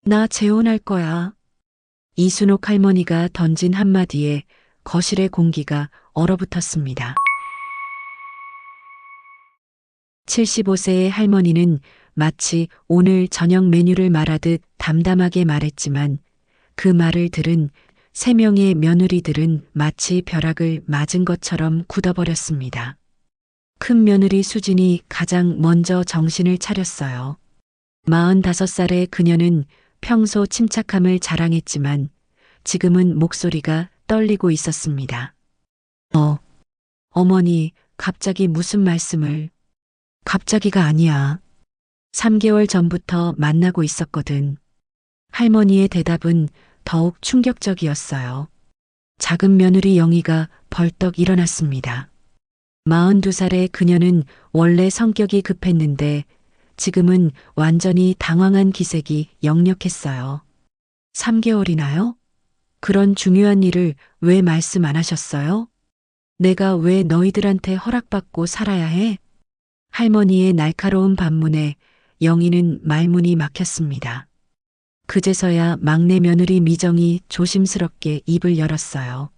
나 재혼할 거야. 이순옥 할머니가 던진 한마디에 거실의 공기가 얼어붙었습니다. 75세의 할머니는 마치 오늘 저녁 메뉴를 말하듯 담담하게 말했지만 그 말을 들은 세 명의 며느리들은 마치 벼락을 맞은 것처럼 굳어버렸습니다. 큰 며느리 수진이 가장 먼저 정신을 차렸어요. 45살의 그녀는 평소 침착함을 자랑했지만 지금은 목소리가 떨리고 있었습니다. 어머니, 갑자기 무슨 말씀을? 갑자기가 아니야. 3개월 전부터 만나고 있었거든. 할머니의 대답은 더욱 충격적이었어요. 작은 며느리 영희가 벌떡 일어났습니다. 42살의 그녀는 원래 성격이 급했는데 지금은 완전히 당황한 기색이 역력했어요. 3개월이나요? 그런 중요한 일을 왜 말씀 안 하셨어요? 내가 왜 너희들한테 허락받고 살아야 해? 할머니의 날카로운 반문에 영희는 말문이 막혔습니다. 그제서야 막내 며느리 미정이 조심스럽게 입을 열었어요.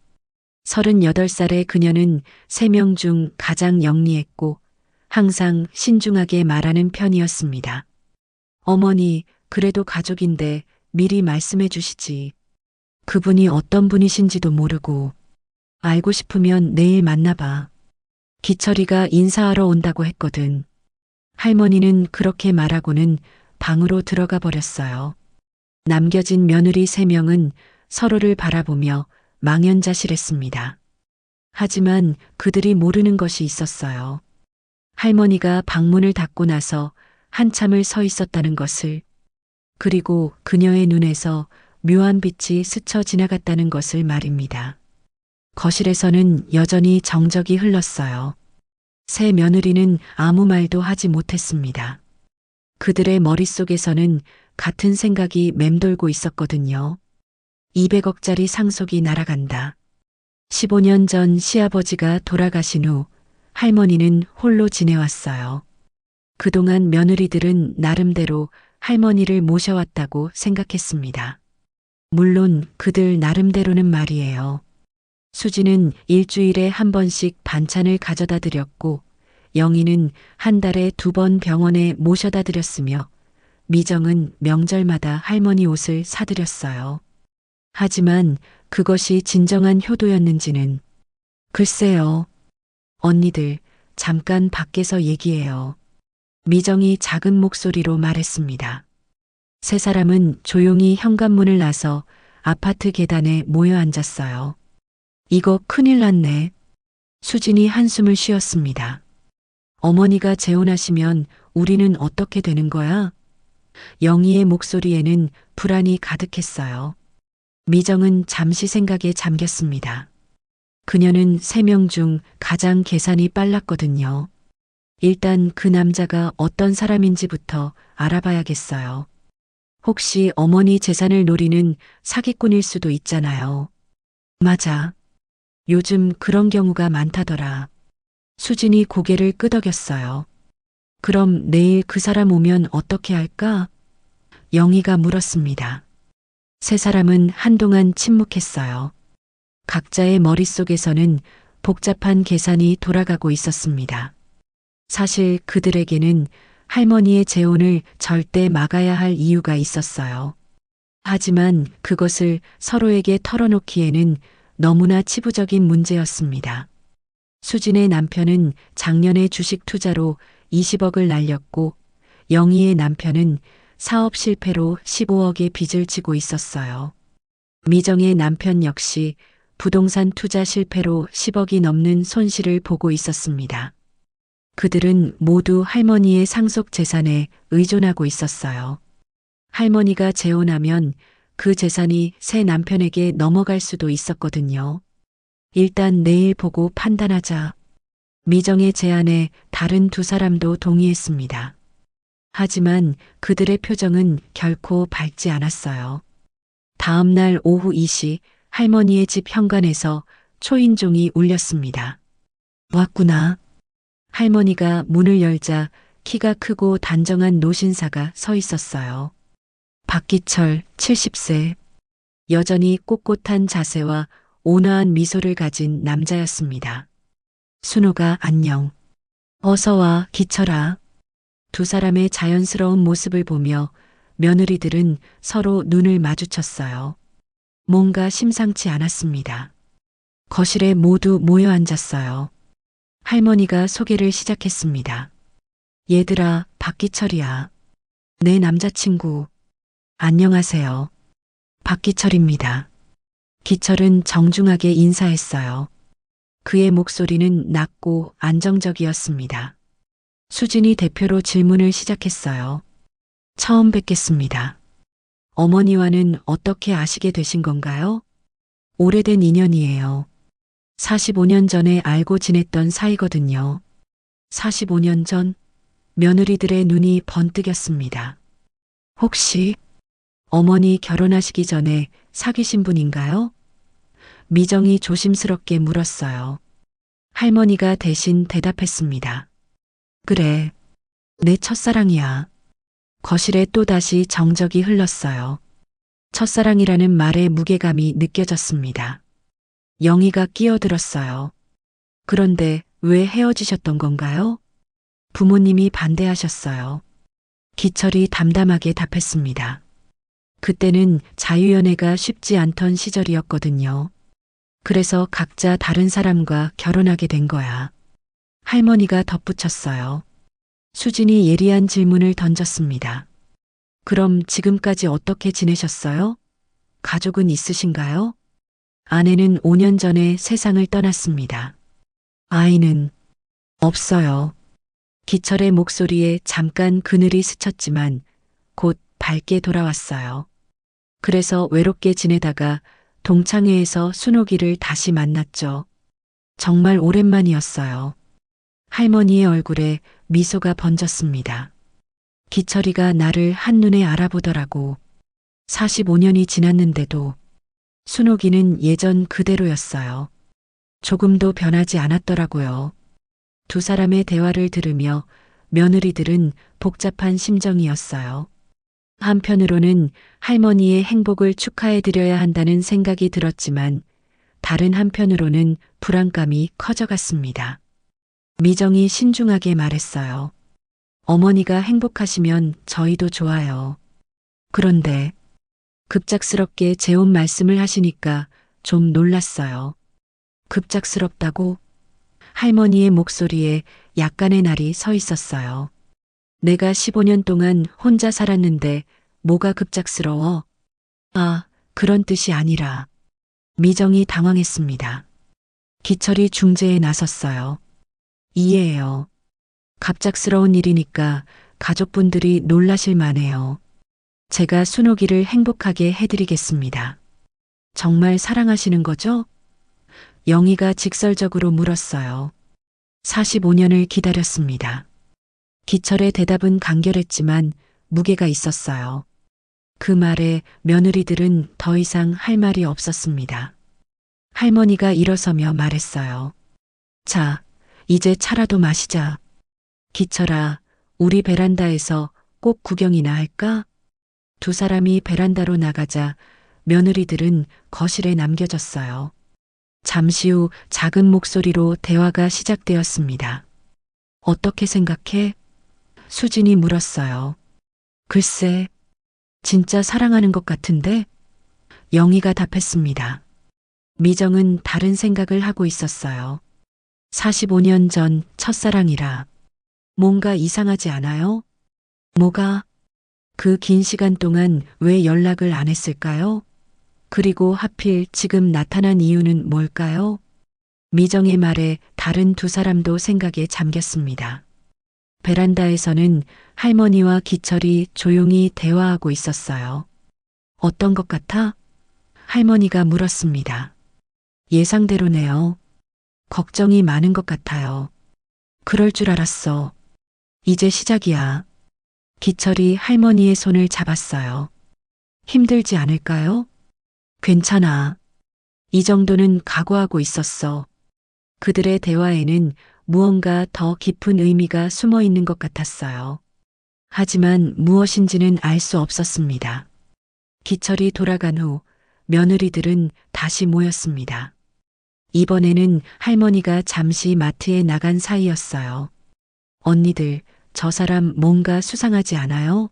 38살의 그녀는 3명 중 가장 영리했고 항상 신중하게 말하는 편이었습니다. 어머니, 그래도 가족인데 미리 말씀해 주시지. 그분이 어떤 분이신지도 모르고. 알고 싶으면 내일 만나봐. 기철이가 인사하러 온다고 했거든. 할머니는 그렇게 말하고는 방으로 들어가 버렸어요. 남겨진 며느리 3명은 서로를 바라보며 망연자실했습니다. 하지만 그들이 모르는 것이 있었어요. 할머니가 방문을 닫고 나서 한참을 서 있었다는 것을, 그리고 그녀의 눈에서 묘한 빛이 스쳐 지나갔다는 것을 말입니다. 거실에서는 여전히 정적이 흘렀어요. 새 며느리는 아무 말도 하지 못했습니다. 그들의 머릿속에서는 같은 생각이 맴돌고 있었거든요. 200억짜리 상속이 날아간다. 15년 전 시아버지가 돌아가신 후 할머니는 홀로 지내왔어요. 그동안 며느리들은 나름대로 할머니를 모셔왔다고 생각했습니다. 물론 그들 나름대로는 말이에요. 수지는 일주일에 한 번씩 반찬을 가져다 드렸고 영희는 한 달에 2번 병원에 모셔다 드렸으며 미정은 명절마다 할머니 옷을 사드렸어요. 하지만 그것이 진정한 효도였는지는 글쎄요. 언니들, 잠깐 밖에서 얘기해요. 미정이 작은 목소리로 말했습니다. 세 사람은 조용히 현관문을 나서 아파트 계단에 모여 앉았어요. 이거 큰일 났네. 수진이 한숨을 쉬었습니다. 어머니가 재혼하시면 우리는 어떻게 되는 거야? 영희의 목소리에는 불안이 가득했어요. 미정은 잠시 생각에 잠겼습니다. 그녀는 3명 중 가장 계산이 빨랐거든요. 일단 그 남자가 어떤 사람인지부터 알아봐야겠어요. 혹시 어머니 재산을 노리는 사기꾼일 수도 있잖아요. 맞아. 요즘 그런 경우가 많다더라. 수진이 고개를 끄덕였어요. 그럼 내일 그 사람 오면 어떻게 할까? 영희가 물었습니다. 세 사람은 한동안 침묵했어요. 각자의 머릿속에서는 복잡한 계산이 돌아가고 있었습니다. 사실 그들에게는 할머니의 재혼을 절대 막아야 할 이유가 있었어요. 하지만 그것을 서로에게 털어놓기에는 너무나 치부적인 문제였습니다. 수진의 남편은 작년에 주식 투자로 20억을 날렸고 영희의 남편은 사업 실패로 15억의 빚을 지고 있었어요. 미정의 남편 역시 부동산 투자 실패로 10억이 넘는 손실을 보고 있었습니다. 그들은 모두 할머니의 상속 재산에 의존하고 있었어요. 할머니가 재혼하면 그 재산이 새 남편에게 넘어갈 수도 있었거든요. 일단 내일 보고 판단하자. 미정의 제안에 다른 2사람도 동의했습니다. 하지만 그들의 표정은 결코 밝지 않았어요. 다음 날 오후 2시 할머니의 집 현관에서 초인종이 울렸습니다. 왔구나. 할머니가 문을 열자 키가 크고 단정한 노신사가 서 있었어요. 박기철 70세. 여전히 꼿꼿한 자세와 온화한 미소를 가진 남자였습니다. 순호가 안녕. 어서 와, 기철아. 두 사람의 자연스러운 모습을 보며 며느리들은 서로 눈을 마주쳤어요. 뭔가 심상치 않았습니다. 거실에 모두 모여 앉았어요. 할머니가 소개를 시작했습니다. 얘들아, 박기철이야. 내 남자친구. 안녕하세요. 박기철입니다. 기철은 정중하게 인사했어요. 그의 목소리는 낮고 안정적이었습니다. 수진이 대표로 질문을 시작했어요. 처음 뵙겠습니다. 어머니와는 어떻게 아시게 되신 건가요? 오래된 인연이에요. 45년 전에 알고 지냈던 사이거든요. 45년 전 며느리들의 눈이 번뜩였습니다. 혹시 어머니 결혼하시기 전에 사귀신 분인가요? 미정이 조심스럽게 물었어요. 할머니가 대신 대답했습니다. 그래, 내 첫사랑이야. 거실에 또다시 정적이 흘렀어요. 첫사랑이라는 말의 무게감이 느껴졌습니다. 영희가 끼어들었어요. 그런데 왜 헤어지셨던 건가요? 부모님이 반대하셨어요. 기철이 담담하게 답했습니다. 그때는 자유연애가 쉽지 않던 시절이었거든요. 그래서 각자 다른 사람과 결혼하게 된 거야. 할머니가 덧붙였어요. 수진이 예리한 질문을 던졌습니다. 그럼 지금까지 어떻게 지내셨어요? 가족은 있으신가요? 아내는 5년 전에 세상을 떠났습니다. 아이는 없어요. 기철의 목소리에 잠깐 그늘이 스쳤지만 곧 밝게 돌아왔어요. 그래서 외롭게 지내다가 동창회에서 순옥이를 다시 만났죠. 정말 오랜만이었어요. 할머니의 얼굴에 미소가 번졌습니다. 기철이가 나를 한눈에 알아보더라고. 45년이 지났는데도 순옥이는 예전 그대로였어요. 조금도 변하지 않았더라고요. 두 사람의 대화를 들으며 며느리들은 복잡한 심정이었어요. 한편으로는 할머니의 행복을 축하해드려야 한다는 생각이 들었지만 다른 한편으로는 불안감이 커져갔습니다. 미정이 신중하게 말했어요. 어머니가 행복하시면 저희도 좋아요. 그런데 급작스럽게 재혼 말씀을 하시니까 좀 놀랐어요. 급작스럽다고? 할머니의 목소리에 약간의 날이 서 있었어요. 내가 15년 동안 혼자 살았는데 뭐가 급작스러워? 아, 그런 뜻이 아니라. 미정이 당황했습니다. 기철이 중재에 나섰어요. 이해해요. 갑작스러운 일이니까 가족분들이 놀라실 만해요. 제가 순옥이를 행복하게 해드리겠습니다. 정말 사랑하시는 거죠? 영희가 직설적으로 물었어요. 45년을 기다렸습니다. 기철의 대답은 간결했지만 무게가 있었어요. 그 말에 며느리들은 더 이상 할 말이 없었습니다. 할머니가 일어서며 말했어요. 자, 이제 차라도 마시자. 기철아, 우리 베란다에서 꼭 구경이나 할까? 두 사람이 베란다로 나가자 며느리들은 거실에 남겨졌어요. 잠시 후 작은 목소리로 대화가 시작되었습니다. 어떻게 생각해? 수진이 물었어요. 글쎄, 진짜 사랑하는 것 같은데? 영희가 답했습니다. 미정은 다른 생각을 하고 있었어요. 45년 전 첫사랑이라 뭔가 이상하지 않아요? 뭐가? 그 긴 시간 동안 왜 연락을 안 했을까요? 그리고 하필 지금 나타난 이유는 뭘까요? 미정의 말에 다른 두 사람도 생각에 잠겼습니다. 베란다에서는 할머니와 기철이 조용히 대화하고 있었어요. 어떤 것 같아? 할머니가 물었습니다. 예상대로네요. 걱정이 많은 것 같아요. 그럴 줄 알았어. 이제 시작이야. 기철이 할머니의 손을 잡았어요. 힘들지 않을까요? 괜찮아. 이 정도는 각오하고 있었어. 그들의 대화에는 무언가 더 깊은 의미가 숨어 있는 것 같았어요. 하지만 무엇인지는 알 수 없었습니다. 기철이 돌아간 후 며느리들은 다시 모였습니다. 이번에는 할머니가 잠시 마트에 나간 사이였어요. 언니들, 저 사람 뭔가 수상하지 않아요?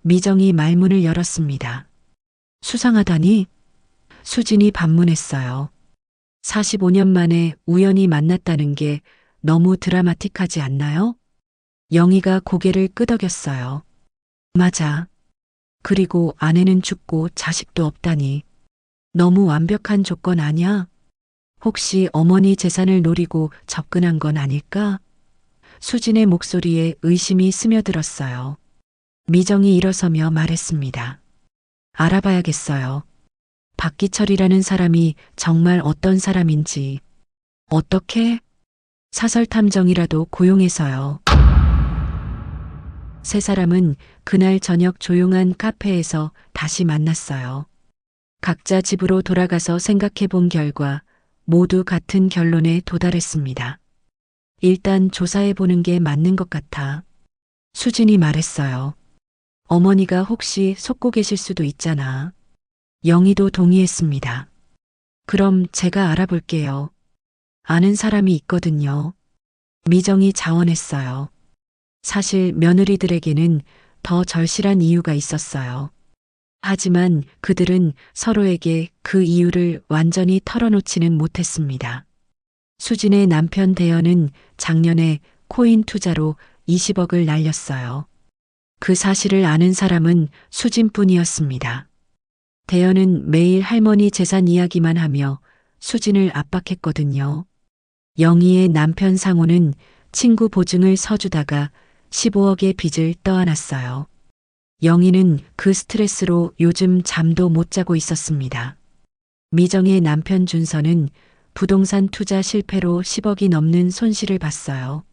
미정이 말문을 열었습니다. 수상하다니? 수진이 반문했어요. 45년 만에 우연히 만났다는 게 너무 드라마틱하지 않나요? 영희가 고개를 끄덕였어요. 맞아. 그리고 아내는 죽고 자식도 없다니. 너무 완벽한 조건 아니야? 혹시 어머니 재산을 노리고 접근한 건 아닐까? 수진의 목소리에 의심이 스며들었어요. 미정이 일어서며 말했습니다. 알아봐야겠어요. 박기철이라는 사람이 정말 어떤 사람인지. 어떻게? 사설탐정이라도 고용해서요. 세 사람은 그날 저녁 조용한 카페에서 다시 만났어요. 각자 집으로 돌아가서 생각해 본 결과 모두 같은 결론에 도달했습니다. 일단 조사해 보는 게 맞는 것 같아. 수진이 말했어요. 어머니가 혹시 속고 계실 수도 있잖아. 영희도 동의했습니다. 그럼 제가 알아볼게요. 아는 사람이 있거든요. 미정이 자원했어요. 사실 며느리들에게는 더 절실한 이유가 있었어요. 하지만 그들은 서로에게 그 이유를 완전히 털어놓지는 못했습니다. 수진의 남편 대현은 작년에 코인 투자로 20억을 날렸어요. 그 사실을 아는 사람은 수진뿐이었습니다. 대현은 매일 할머니 재산 이야기만 하며 수진을 압박했거든요. 영희의 남편 상호는 친구 보증을 서주다가 15억의 빚을 떠안았어요. 영희는 그 스트레스로 요즘 잠도 못 자고 있었습니다. 미정의 남편 준서는 부동산 투자 실패로 10억이 넘는 손실을 봤어요.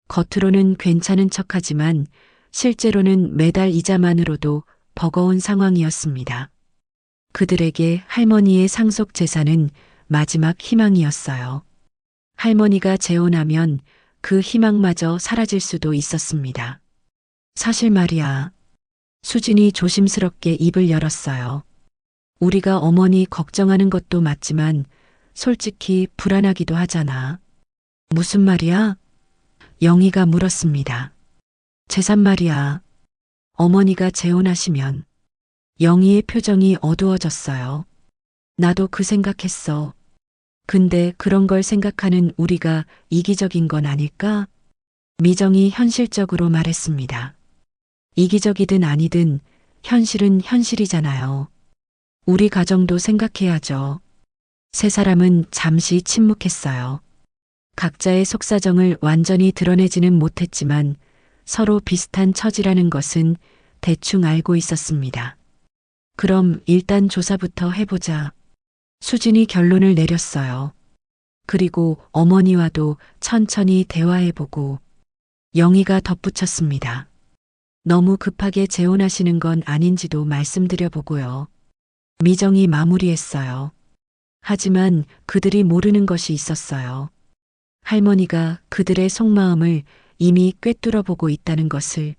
겉으로는 괜찮은 척하지만 실제로는 매달 이자만으로도 버거운 상황이었습니다. 그들에게 할머니의 상속 재산은 마지막 희망이었어요. 할머니가 재혼하면 그 희망마저 사라질 수도 있었습니다. 사실 말이야. 수진이 조심스럽게 입을 열었어요. 우리가 어머니 걱정하는 것도 맞지만 솔직히 불안하기도 하잖아. 무슨 말이야? 영희가 물었습니다. 재산 말이야. 어머니가 재혼하시면. 영희의 표정이 어두워졌어요. 나도 그 생각했어. 근데 그런 걸 생각하는 우리가 이기적인 건 아닐까? 미정이 현실적으로 말했습니다. 이기적이든 아니든 현실은 현실이잖아요. 우리 가정도 생각해야죠. 세 사람은 잠시 침묵했어요. 각자의 속사정을 완전히 드러내지는 못했지만 서로 비슷한 처지라는 것은 대충 알고 있었습니다. 그럼 일단 조사부터 해보자. 수진이 결론을 내렸어요. 그리고 어머니와도 천천히 대화해보고. 영희가 덧붙였습니다. 너무 급하게 재혼하시는 건 아닌지도 말씀드려보고요. 미정이 마무리했어요. 하지만 그들이 모르는 것이 있었어요. 할머니가 그들의 속마음을 이미 꿰뚫어보고 있다는 것을.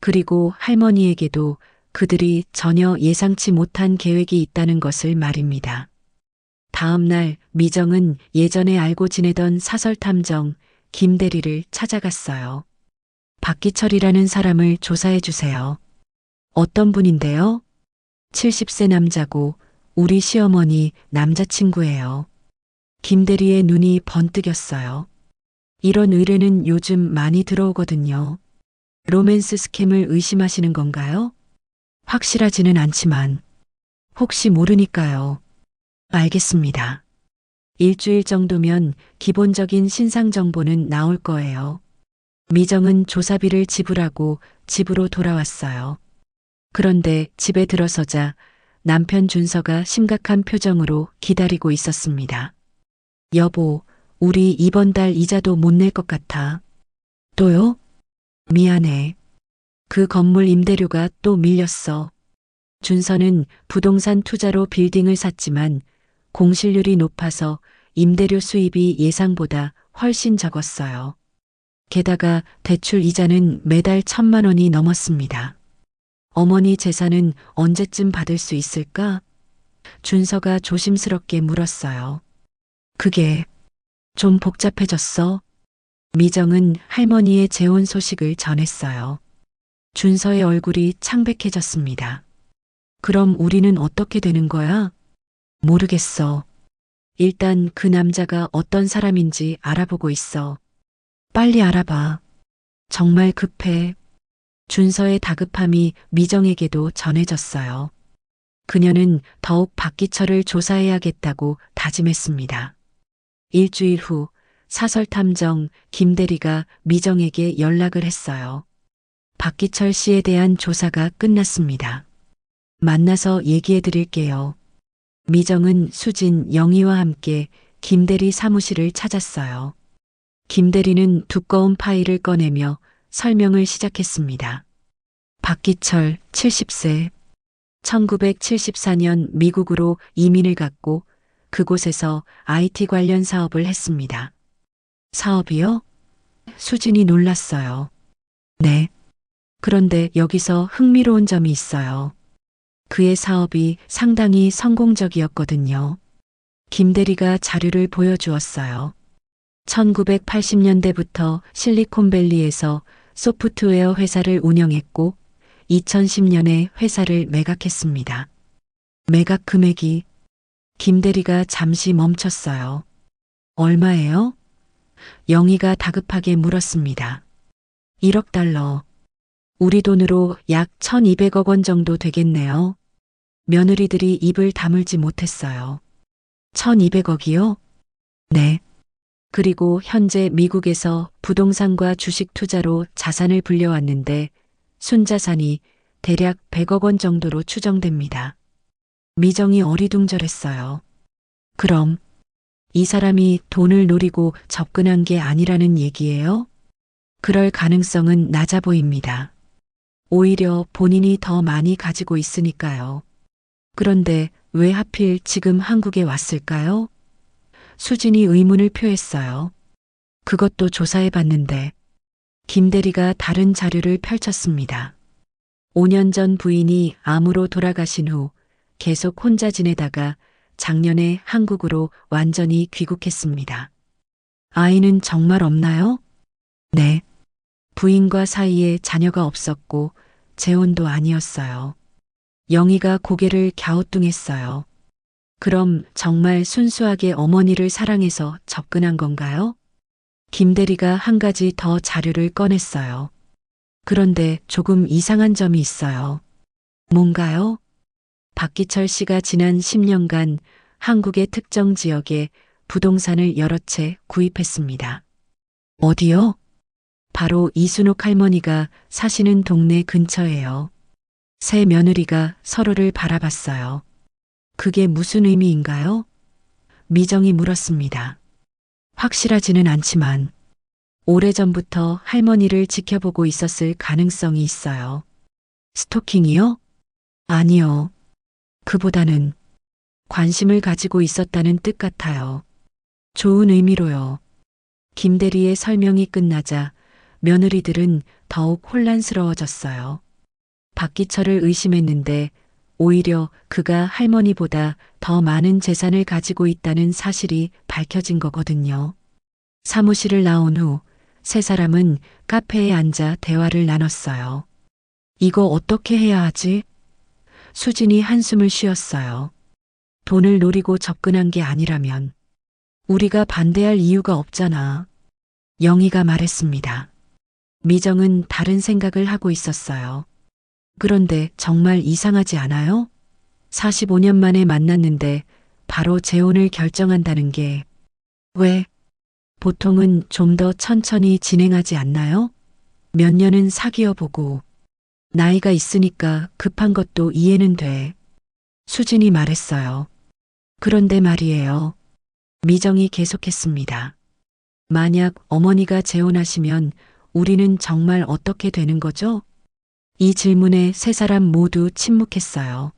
그리고 할머니에게도 그들이 전혀 예상치 못한 계획이 있다는 것을 말입니다. 다음 날 미정은 예전에 알고 지내던 사설탐정 김대리를 찾아갔어요. 박기철이라는 사람을 조사해 주세요. 어떤 분인데요? 70세 남자고 우리 시어머니 남자친구예요. 김대리의 눈이 번뜩였어요. 이런 의뢰는 요즘 많이 들어오거든요. 로맨스 스캠을 의심하시는 건가요? 확실하지는 않지만 혹시 모르니까요. 알겠습니다. 일주일 정도면 기본적인 신상 정보는 나올 거예요. 미정은 조사비를 지불하고 집으로 돌아왔어요. 그런데 집에 들어서자 남편 준서가 심각한 표정으로 기다리고 있었습니다. 여보, 우리 이번 달 이자도 못 낼 것 같아. 또요? 미안해. 그 건물 임대료가 또 밀렸어. 준서는 부동산 투자로 빌딩을 샀지만 공실률이 높아서 임대료 수입이 예상보다 훨씬 적었어요. 게다가 대출 이자는 매달 1,000만 원이 넘었습니다. 어머니 재산은 언제쯤 받을 수 있을까? 준서가 조심스럽게 물었어요. 그게 좀 복잡해졌어. 미정은 할머니의 재혼 소식을 전했어요. 준서의 얼굴이 창백해졌습니다. 그럼 우리는 어떻게 되는 거야? 모르겠어. 일단 그 남자가 어떤 사람인지 알아보고 있어. 빨리 알아봐. 정말 급해. 준서의 다급함이 미정에게도 전해졌어요. 그녀는 더욱 박기철을 조사해야겠다고 다짐했습니다. 일주일 후 사설탐정 김대리가 미정에게 연락을 했어요. 박기철 씨에 대한 조사가 끝났습니다. 만나서 얘기해 드릴게요. 미정은 수진, 영희와 함께 김대리 사무실을 찾았어요. 김대리는 두꺼운 파일을 꺼내며 설명을 시작했습니다. 박기철 70세. 1974년 미국으로 이민을 갔고 그곳에서 IT 관련 사업을 했습니다. 사업이요? 수진이 놀랐어요. 네. 그런데 여기서 흥미로운 점이 있어요. 그의 사업이 상당히 성공적이었거든요. 김대리가 자료를 보여주었어요. 1980년대부터 실리콘밸리에서 소프트웨어 회사를 운영했고 2010년에 회사를 매각했습니다. 매각 금액이 김대리가 잠시 멈췄어요. 얼마예요? 영희가 다급하게 물었습니다. 1억 달러. 우리 돈으로 약 1200억 원 정도 되겠네요. 며느리들이 입을 다물지 못했어요. 1200억이요? 네. 그리고 현재 미국에서 부동산과 주식 투자로 자산을 불려왔는데 순자산이 대략 100억 원 정도로 추정됩니다. 미정이 어리둥절했어요. 그럼 이 사람이 돈을 노리고 접근한 게 아니라는 얘기예요? 그럴 가능성은 낮아 보입니다. 오히려 본인이 더 많이 가지고 있으니까요. 그런데 왜 하필 지금 한국에 왔을까요? 수진이 의문을 표했어요. 그것도 조사해 봤는데 김 대리가 다른 자료를 펼쳤습니다. 5년 전 부인이 암으로 돌아가신 후 계속 혼자 지내다가 작년에 한국으로 완전히 귀국했습니다. 아이는 정말 없나요? 네. 부인과 사이에 자녀가 없었고 재혼도 아니었어요. 영희가 고개를 갸우뚱했어요. 그럼 정말 순수하게 어머니를 사랑해서 접근한 건가요? 김 대리가 한 가지 더 자료를 꺼냈어요. 그런데 조금 이상한 점이 있어요. 뭔가요? 박기철 씨가 지난 10년간 한국의 특정 지역에 부동산을 여러 채 구입했습니다. 어디요? 바로 이순옥 할머니가 사시는 동네 근처예요. 세 며느리가 서로를 바라봤어요. 그게 무슨 의미인가요? 미정이 물었습니다. 확실하지는 않지만 오래전부터 할머니를 지켜보고 있었을 가능성이 있어요. 스토킹이요? 아니요. 그보다는 관심을 가지고 있었다는 뜻 같아요. 좋은 의미로요. 김 대리의 설명이 끝나자 며느리들은 더욱 혼란스러워졌어요. 박기철을 의심했는데 오히려 그가 할머니보다 더 많은 재산을 가지고 있다는 사실이 밝혀진 거거든요. 사무실을 나온 후 세 사람은 카페에 앉아 대화를 나눴어요. 이거 어떻게 해야 하지? 수진이 한숨을 쉬었어요. 돈을 노리고 접근한 게 아니라면 우리가 반대할 이유가 없잖아. 영희가 말했습니다. 미정은 다른 생각을 하고 있었어요. 그런데 정말 이상하지 않아요? 45년 만에 만났는데 바로 재혼을 결정한다는 게 왜? 보통은 좀 더 천천히 진행하지 않나요? 몇 년은 사귀어 보고 나이가 있으니까 급한 것도 이해는 돼. 수진이 말했어요. 그런데 말이에요. 미정이 계속했습니다. 만약 어머니가 재혼하시면 우리는 정말 어떻게 되는 거죠? 이 질문에 세 사람 모두 침묵했어요.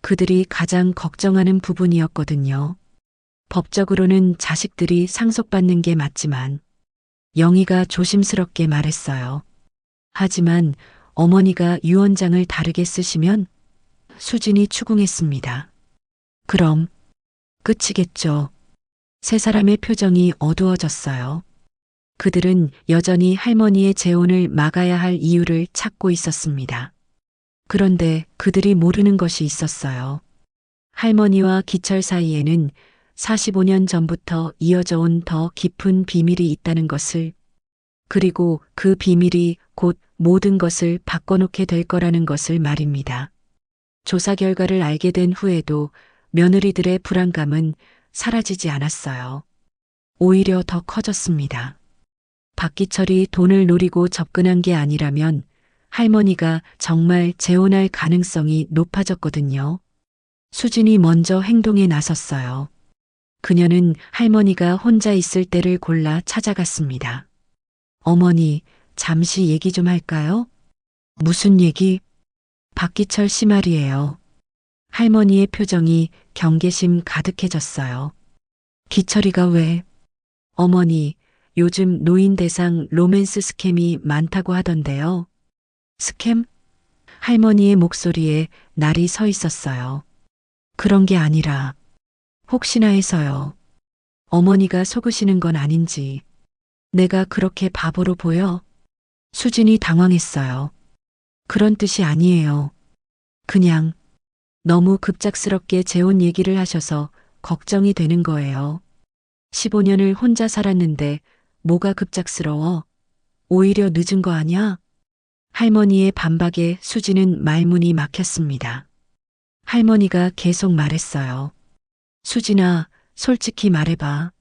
그들이 가장 걱정하는 부분이었거든요. 법적으로는 자식들이 상속받는 게 맞지만 영희가 조심스럽게 말했어요. 하지만 어머니가 유언장을 다르게 쓰시면? 수진이 추궁했습니다. 그럼 끝이겠죠. 세 사람의 표정이 어두워졌어요. 그들은 여전히 할머니의 재혼을 막아야 할 이유를 찾고 있었습니다. 그런데 그들이 모르는 것이 있었어요. 할머니와 기철 사이에는 45년 전부터 이어져 온 더 깊은 비밀이 있다는 것을, 그리고 그 비밀이 곧 모든 것을 바꿔놓게 될 거라는 것을 말입니다. 조사 결과를 알게 된 후에도 며느리들의 불안감은 사라지지 않았어요. 오히려 더 커졌습니다. 박기철이 돈을 노리고 접근한 게 아니라면 할머니가 정말 재혼할 가능성이 높아졌거든요. 수진이 먼저 행동에 나섰어요. 그녀는 할머니가 혼자 있을 때를 골라 찾아갔습니다. 어머니, 잠시 얘기 좀 할까요? 무슨 얘기? 박기철 씨 말이에요. 할머니의 표정이 경계심 가득해졌어요. 기철이가 왜? 어머니, 요즘 노인 대상 로맨스 스캠이 많다고 하던데요. 스캠? 할머니의 목소리에 날이 서 있었어요. 그런 게 아니라 혹시나 해서요. 어머니가 속으시는 건 아닌지. 내가 그렇게 바보로 보여? 수진이 당황했어요. 그런 뜻이 아니에요. 그냥 너무 급작스럽게 재혼 얘기를 하셔서 걱정이 되는 거예요. 15년을 혼자 살았는데 뭐가 급작스러워? 오히려 늦은 거 아냐? 할머니의 반박에 수진은 말문이 막혔습니다. 할머니가 계속 말했어요. 수진아, 솔직히 말해봐.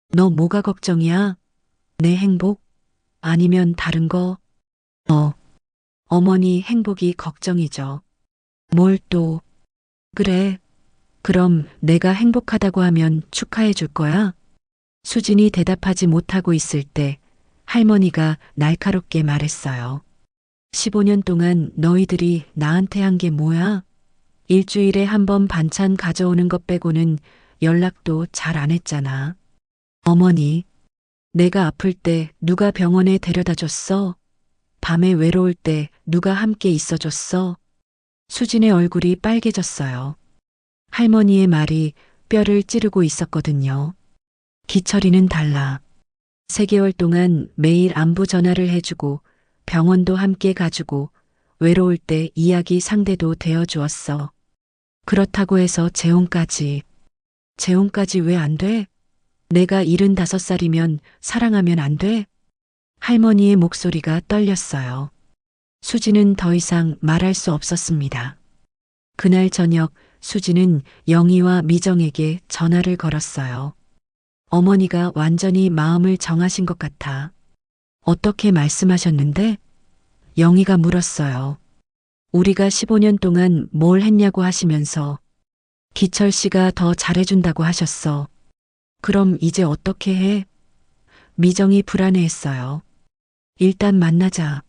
너 뭐가 걱정이야? 내 행복? 아니면 다른 거? 어머니 행복이 걱정이죠. 뭘 또? 그래. 그럼 내가 행복하다고 하면 축하해 줄 거야? 수진이 대답하지 못하고 있을 때 할머니가 날카롭게 말했어요. 15년 동안 너희들이 나한테 한 게 뭐야? 일주일에 한 번 반찬 가져오는 것 빼고는 연락도 잘 안 했잖아. 어머니, 내가 아플 때 누가 병원에 데려다 줬어? 밤에 외로울 때 누가 함께 있어줬어? 수진의 얼굴이 빨개졌어요. 할머니의 말이 뼈를 찌르고 있었거든요. 기철이는 달라. 3개월 동안 매일 안부 전화를 해주고 병원도 함께 가주고 외로울 때 이야기 상대도 되어 주었어. 그렇다고 해서 재혼까지 왜 안 돼? 내가 75살이면 사랑하면 안 돼? 할머니의 목소리가 떨렸어요. 수지는 더 이상 말할 수 없었습니다. 그날 저녁 수지는 영희와 미정에게 전화를 걸었어요. 어머니가 완전히 마음을 정하신 것 같아. 어떻게 말씀하셨는데? 영희가 물었어요. 우리가 15년 동안 뭘 했냐고 하시면서 기철 씨가 더 잘해준다고 하셨어. 그럼 이제 어떻게 해? 미정이 불안해했어요. 일단 만나자.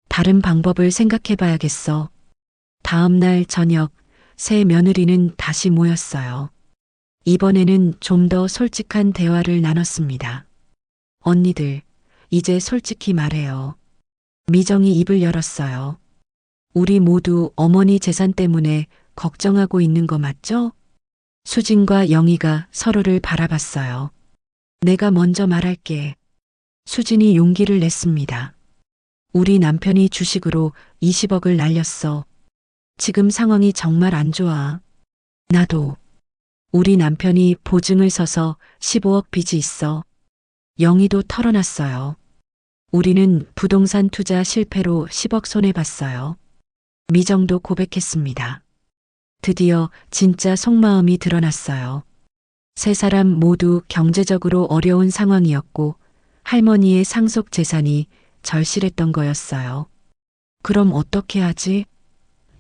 다른 방법을 생각해 봐야겠어. 다음 날 저녁 새 며느리는 다시 모였어요. 이번에는 좀 더 솔직한 대화를 나눴습니다. 언니들, 이제 솔직히 말해요. 미정이 입을 열었어요. 우리 모두 어머니 재산 때문에 걱정하고 있는 거 맞죠? 수진과 영희가 서로를 바라봤어요. 내가 먼저 말할게. 수진이 용기를 냈습니다. 우리 남편이 주식으로 20억을 날렸어. 지금 상황이 정말 안 좋아. 나도. 우리 남편이 보증을 서서 15억 빚이 있어. 영희도 털어놨어요. 우리는 부동산 투자 실패로 10억 손해봤어요. 미정도 고백했습니다. 드디어 진짜 속마음이 드러났어요. 세 사람 모두 경제적으로 어려운 상황이었고 할머니의 상속 재산이 절실했던 거였어요. 그럼 어떻게 하지?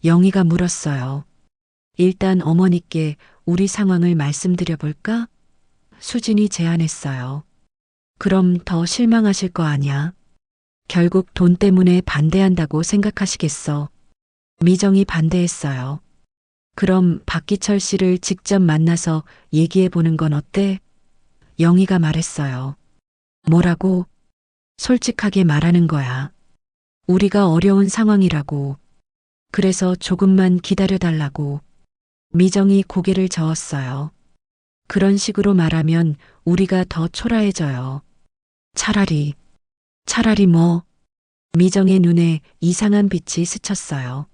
영희가 물었어요. 일단 어머니께 우리 상황을 말씀드려 볼까? 수진이 제안했어요. 그럼 더 실망하실 거 아냐? 결국 돈 때문에 반대한다고 생각하시겠어. 미정이 반대했어요. 그럼 박기철 씨를 직접 만나서 얘기해 보는 건 어때? 영희가 말했어요. 뭐라고? 솔직하게 말하는 거야. 우리가 어려운 상황이라고. 그래서 조금만 기다려달라고. 미정이 고개를 저었어요. 그런 식으로 말하면 우리가 더 초라해져요. 차라리 뭐. 미정의 눈에 이상한 빛이 스쳤어요.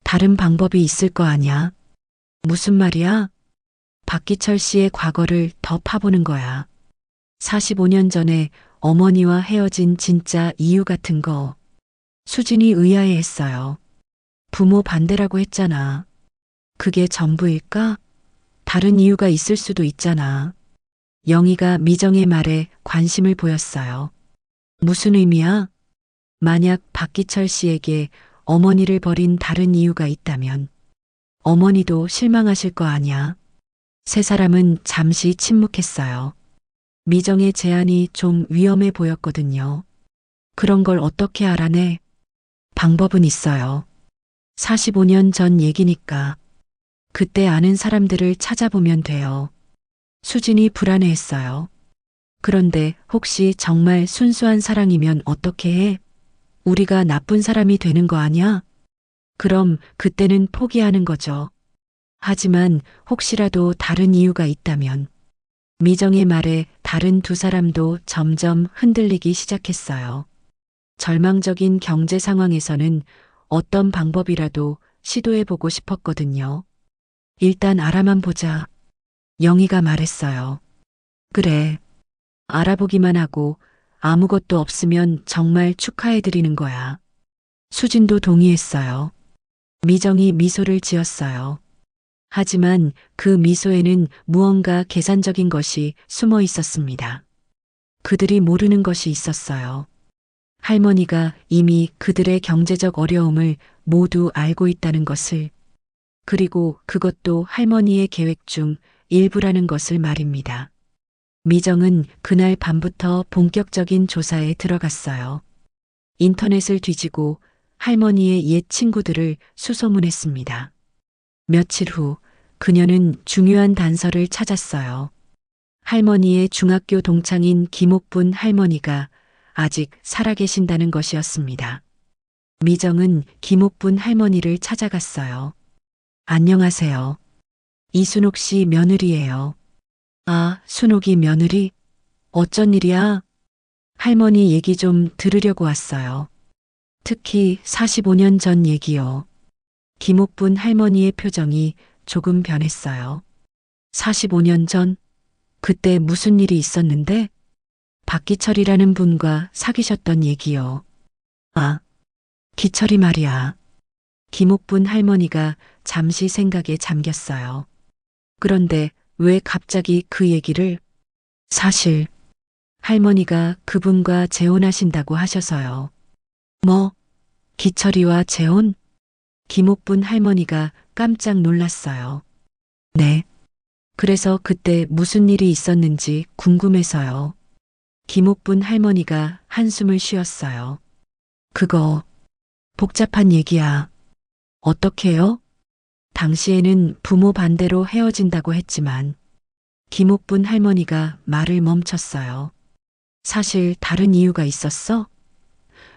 다른 방법이 있을 거 아냐? 무슨 말이야? 박기철 씨의 과거를 더 파보는 거야. 45년 전에 어머니와 헤어진 진짜 이유 같은 거. 수진이 의아해했어요. 부모 반대라고 했잖아. 그게 전부일까? 다른 이유가 있을 수도 있잖아. 영희가 미정의 말에 관심을 보였어요. 무슨 의미야? 만약 박기철 씨에게 어머니를 버린 다른 이유가 있다면 어머니도 실망하실 거 아냐? 세 사람은 잠시 침묵했어요. 미정의 제안이 좀 위험해 보였거든요. 그런 걸 어떻게 알아내? 방법은 있어요. 45년 전 얘기니까. 그때 아는 사람들을 찾아보면 돼요. 수진이 불안해했어요. 그런데 혹시 정말 순수한 사랑이면 어떻게 해? 우리가 나쁜 사람이 되는 거 아냐? 그럼 그때는 포기하는 거죠. 하지만 혹시라도 다른 이유가 있다면 미정의 말에 다른 두 사람도 점점 흔들리기 시작했어요. 절망적인 경제 상황에서는 어떤 방법이라도 시도해보고 싶었거든요. 일단 알아만 보자. 영희가 말했어요. 그래. 알아보기만 하고 아무것도 없으면 정말 축하해드리는 거야. 수진도 동의했어요. 미정이 미소를 지었어요. 하지만 그 미소에는 무언가 계산적인 것이 숨어 있었습니다. 그들이 모르는 것이 있었어요. 할머니가 이미 그들의 경제적 어려움을 모두 알고 있다는 것을, 그리고 그것도 할머니의 계획 중 일부라는 것을 말입니다. 미정은 그날 밤부터 본격적인 조사에 들어갔어요. 인터넷을 뒤지고 할머니의 옛 친구들을 수소문했습니다. 며칠 후 그녀는 중요한 단서를 찾았어요. 할머니의 중학교 동창인 김옥분 할머니가 아직 살아계신다는 것이었습니다. 미정은 김옥분 할머니를 찾아갔어요. 안녕하세요. 이순옥 씨 며느리예요. 아, 순옥이 며느리? 어쩐 일이야? 할머니 얘기 좀 들으려고 왔어요. 특히 45년 전 얘기요. 김옥분 할머니의 표정이 조금 변했어요. 45년 전? 그때 무슨 일이 있었는데? 박기철이라는 분과 사귀셨던 얘기요. 아, 기철이 말이야. 김옥분 할머니가 잠시 생각에 잠겼어요. 그런데 왜 갑자기 그 얘기를? 사실 할머니가 그분과 재혼하신다고 하셔서요. 뭐? 기철이와 재혼? 김옥분 할머니가 깜짝 놀랐어요. 네. 그래서 그때 무슨 일이 있었는지 궁금해서요. 김옥분 할머니가 한숨을 쉬었어요. 그거 복잡한 얘기야. 어떻게요? 당시에는 부모 반대로 헤어진다고 했지만 김옥분 할머니가 말을 멈췄어요. 사실 다른 이유가 있었어?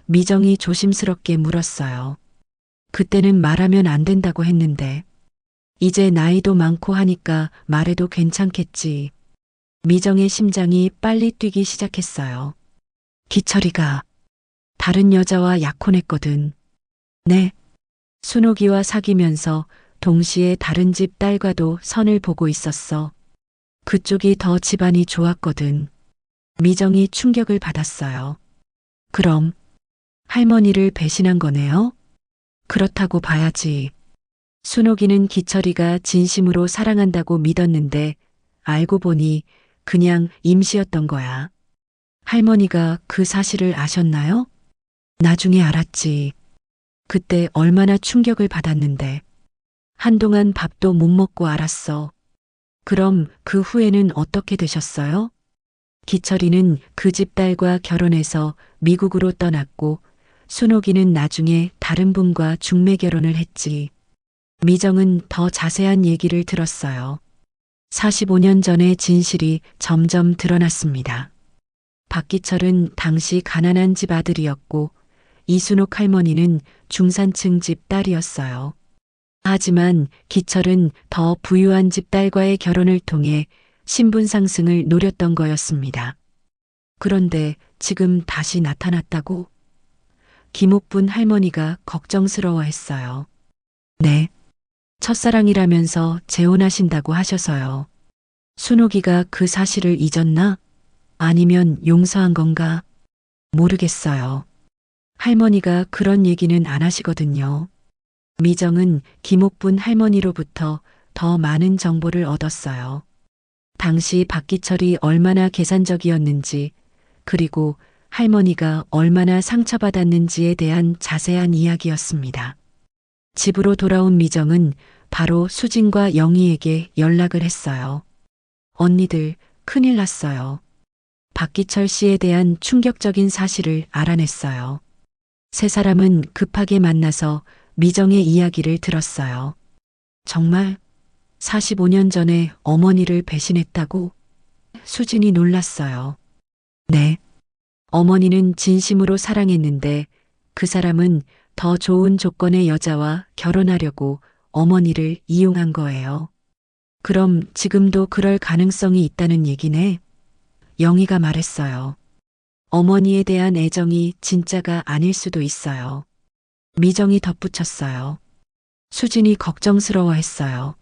미정이 조심스럽게 물었어요. 그때는 말하면 안 된다고 했는데 이제 나이도 많고 하니까 말해도 괜찮겠지. 미정의 심장이 빨리 뛰기 시작했어요. 기철이가 다른 여자와 약혼했거든. 네. 순옥이와 사귀면서 동시에 다른 집 딸과도 선을 보고 있었어. 그쪽이 더 집안이 좋았거든. 미정이 충격을 받았어요. 그럼 할머니를 배신한 거네요? 그렇다고 봐야지. 순옥이는 기철이가 진심으로 사랑한다고 믿었는데 알고 보니 그냥 임시였던 거야. 할머니가 그 사실을 아셨나요? 나중에 알았지. 그때 얼마나 충격을 받았는데. 한동안 밥도 못 먹고 알았어. 그럼 그 후에는 어떻게 되셨어요? 기철이는 그 집 딸과 결혼해서 미국으로 떠났고 순옥이는 나중에 다른 분과 중매 결혼을 했지. 미정은 더 자세한 얘기를 들었어요. 45년 전의 진실이 점점 드러났습니다. 박기철은 당시 가난한 집 아들이었고 이순옥 할머니는 중산층 집 딸이었어요. 하지만 기철은 더 부유한 집 딸과의 결혼을 통해 신분 상승을 노렸던 거였습니다. 그런데 지금 다시 나타났다고? 김옥분 할머니가 걱정스러워했어요. 네. 첫사랑이라면서 재혼하신다고 하셔서요. 순옥이가 그 사실을 잊었나? 아니면 용서한 건가? 모르겠어요. 할머니가 그런 얘기는 안 하시거든요. 미정은 김옥분 할머니로부터 더 많은 정보를 얻었어요. 당시 박기철이 얼마나 계산적이었는지, 그리고 할머니가 얼마나 상처받았는지에 대한 자세한 이야기였습니다. 집으로 돌아온 미정은 바로 수진과 영희에게 연락을 했어요. 언니들, 큰일 났어요. 박기철 씨에 대한 충격적인 사실을 알아냈어요. 세 사람은 급하게 만나서 미정의 이야기를 들었어요. 정말 45년 전에 어머니를 배신했다고? 수진이 놀랐어요. 네. 어머니는 진심으로 사랑했는데 그 사람은 더 좋은 조건의 여자와 결혼하려고 어머니를 이용한 거예요. 그럼 지금도 그럴 가능성이 있다는 얘기네. 영희가 말했어요. 어머니에 대한 애정이 진짜가 아닐 수도 있어요. 미정이 덧붙였어요. 수진이 걱정스러워했어요.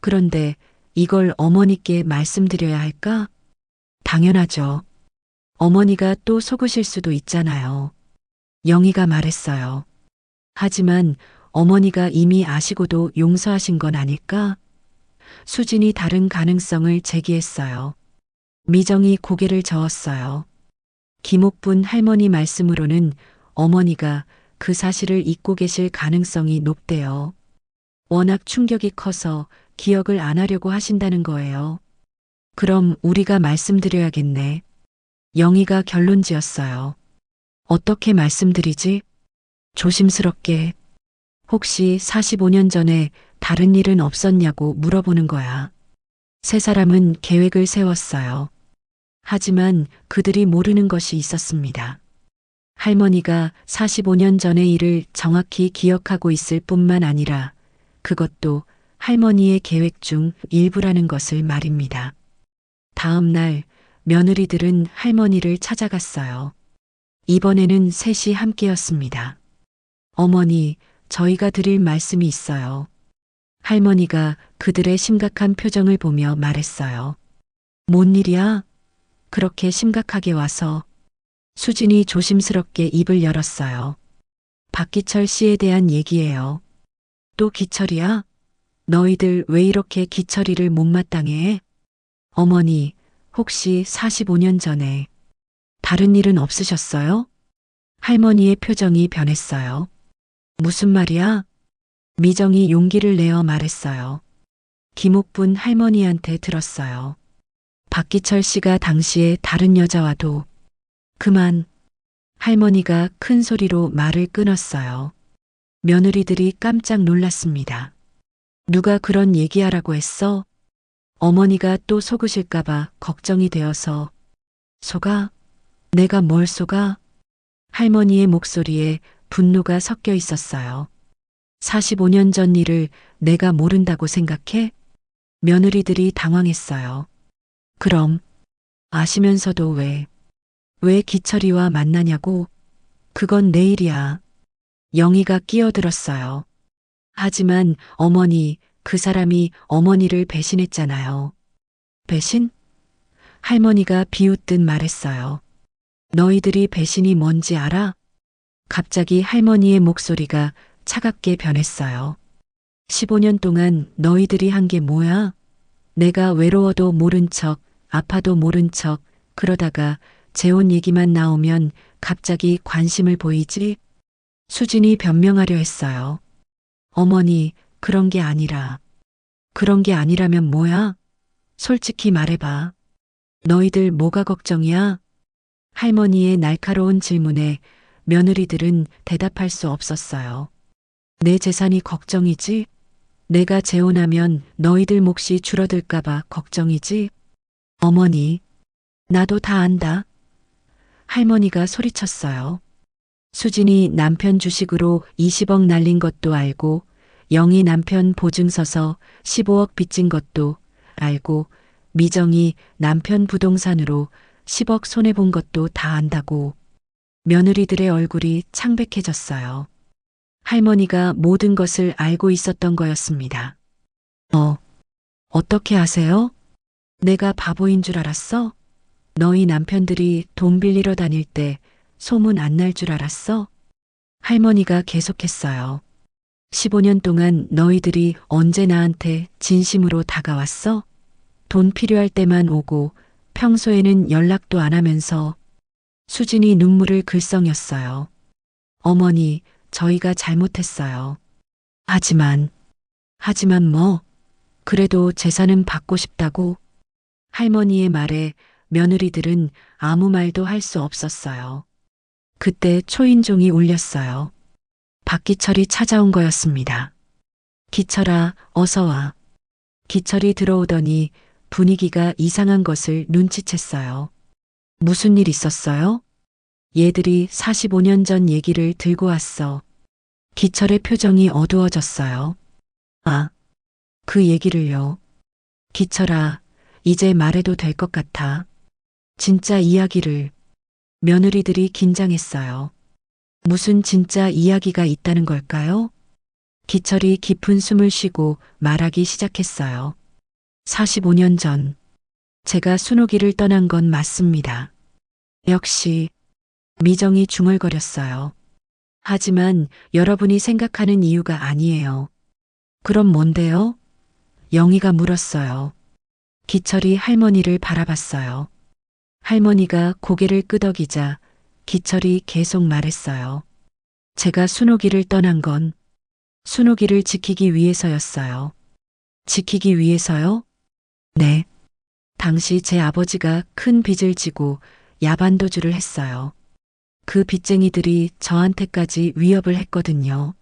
그런데 이걸 어머니께 말씀드려야 할까? 당연하죠. 어머니가 또 속으실 수도 있잖아요. 영희가 말했어요. 하지만 어머니가 이미 아시고도 용서하신 건 아닐까? 수진이 다른 가능성을 제기했어요. 미정이 고개를 저었어요. 김옥분 할머니 말씀으로는 어머니가 그 사실을 잊고 계실 가능성이 높대요. 워낙 충격이 커서 기억을 안 하려고 하신다는 거예요. 그럼 우리가 말씀드려야겠네. 영희가 결론 지었어요. 어떻게 말씀드리지? 조심스럽게. 혹시 45년 전에 다른 일은 없었냐고 물어보는 거야. 세 사람은 계획을 세웠어요. 하지만 그들이 모르는 것이 있었습니다. 할머니가 45년 전의 일을 정확히 기억하고 있을 뿐만 아니라 그것도 할머니의 계획 중 일부라는 것을 말입니다. 다음 날 며느리들은 할머니를 찾아갔어요. 이번에는 셋이 함께였습니다. 어머니, 저희가 드릴 말씀이 있어요. 할머니가 그들의 심각한 표정을 보며 말했어요. 뭔 일이야? 그렇게 심각하게 와서. 수진이 조심스럽게 입을 열었어요. 박기철 씨에 대한 얘기예요. 또 기철이야? 너희들 왜 이렇게 기철이를 못마땅해? 어머니, 혹시 45년 전에 다른 일은 없으셨어요? 할머니의 표정이 변했어요. 무슨 말이야? 미정이 용기를 내어 말했어요. 김옥분 할머니한테 들었어요. 박기철 씨가 당시에 다른 여자와도. 그만. 할머니가 큰 소리로 말을 끊었어요. 며느리들이 깜짝 놀랐습니다. 누가 그런 얘기하라고 했어? 어머니가 또 속으실까봐 걱정이 되어서. 속아? 내가 뭘 속아? 할머니의 목소리에 분노가 섞여 있었어요. 45년 전 일을 내가 모른다고 생각해? 며느리들이 당황했어요. 그럼 아시면서도 왜 기철이와 만나냐고? 그건 내 일이야. 영희가 끼어들었어요. 하지만 어머니, 그 사람이 어머니를 배신했잖아요. 배신? 할머니가 비웃듯 말했어요. 너희들이 배신이 뭔지 알아? 갑자기 할머니의 목소리가 차갑게 변했어요. 15년 동안 너희들이 한 게 뭐야? 내가 외로워도 모른 척, 아파도 모른 척, 그러다가 재혼 얘기만 나오면 갑자기 관심을 보이지? 수진이 변명하려 했어요. 어머니, 그런 게 아니라. 그런 게 아니라면 뭐야? 솔직히 말해봐. 너희들 뭐가 걱정이야? 할머니의 날카로운 질문에 며느리들은 대답할 수 없었어요. 내 재산이 걱정이지? 내가 재혼하면 너희들 몫이 줄어들까봐 걱정이지? 어머니, 나도 다 안다. 할머니가 소리쳤어요. 수진이 남편 주식으로 20억 날린 것도 알고 영희 남편 보증 서서 15억 빚진 것도 알고 미정이 남편 부동산으로 10억 손해본 것도 다 안다고 며느리들의 얼굴이 창백해졌어요. 할머니가 모든 것을 알고 있었던 거였습니다. 어떻게 아세요? 내가 바보인 줄 알았어? 너희 남편들이 돈 빌리러 다닐 때 소문 안 날 줄 알았어? 할머니가 계속했어요. 15년 동안 너희들이 언제 나한테 진심으로 다가왔어? 돈 필요할 때만 오고 평소에는 연락도 안 하면서. 수진이 눈물을 글썽였어요. 어머니, 저희가 잘못했어요. 하지만 뭐? 그래도 재산은 받고 싶다고. 할머니의 말에 며느리들은 아무 말도 할 수 없었어요. 그때 초인종이 울렸어요. 박기철이 찾아온 거였습니다. 기철아, 어서 와. 기철이 들어오더니 분위기가 이상한 것을 눈치챘어요. 무슨 일 있었어요? 얘들이 45년 전 얘기를 들고 왔어. 기철의 표정이 어두워졌어요. 아, 그 얘기를요. 기철아, 이제 말해도 될 것 같아. 진짜 이야기를. 며느리들이 긴장했어요. 무슨 진짜 이야기가 있다는 걸까요? 기철이 깊은 숨을 쉬고 말하기 시작했어요. 45년 전, 제가 순옥이를 떠난 건 맞습니다. 역시, 미정이 중얼거렸어요. 하지만 여러분이 생각하는 이유가 아니에요. 그럼 뭔데요? 영희가 물었어요. 기철이 할머니를 바라봤어요. 할머니가 고개를 끄덕이자 기철이 계속 말했어요. 제가 순옥이를 떠난 건 순옥이를 지키기 위해서였어요. 지키기 위해서요? 네. 당시 제 아버지가 큰 빚을 지고 야반도주를 했어요. 그 빚쟁이들이 저한테까지 위협을 했거든요.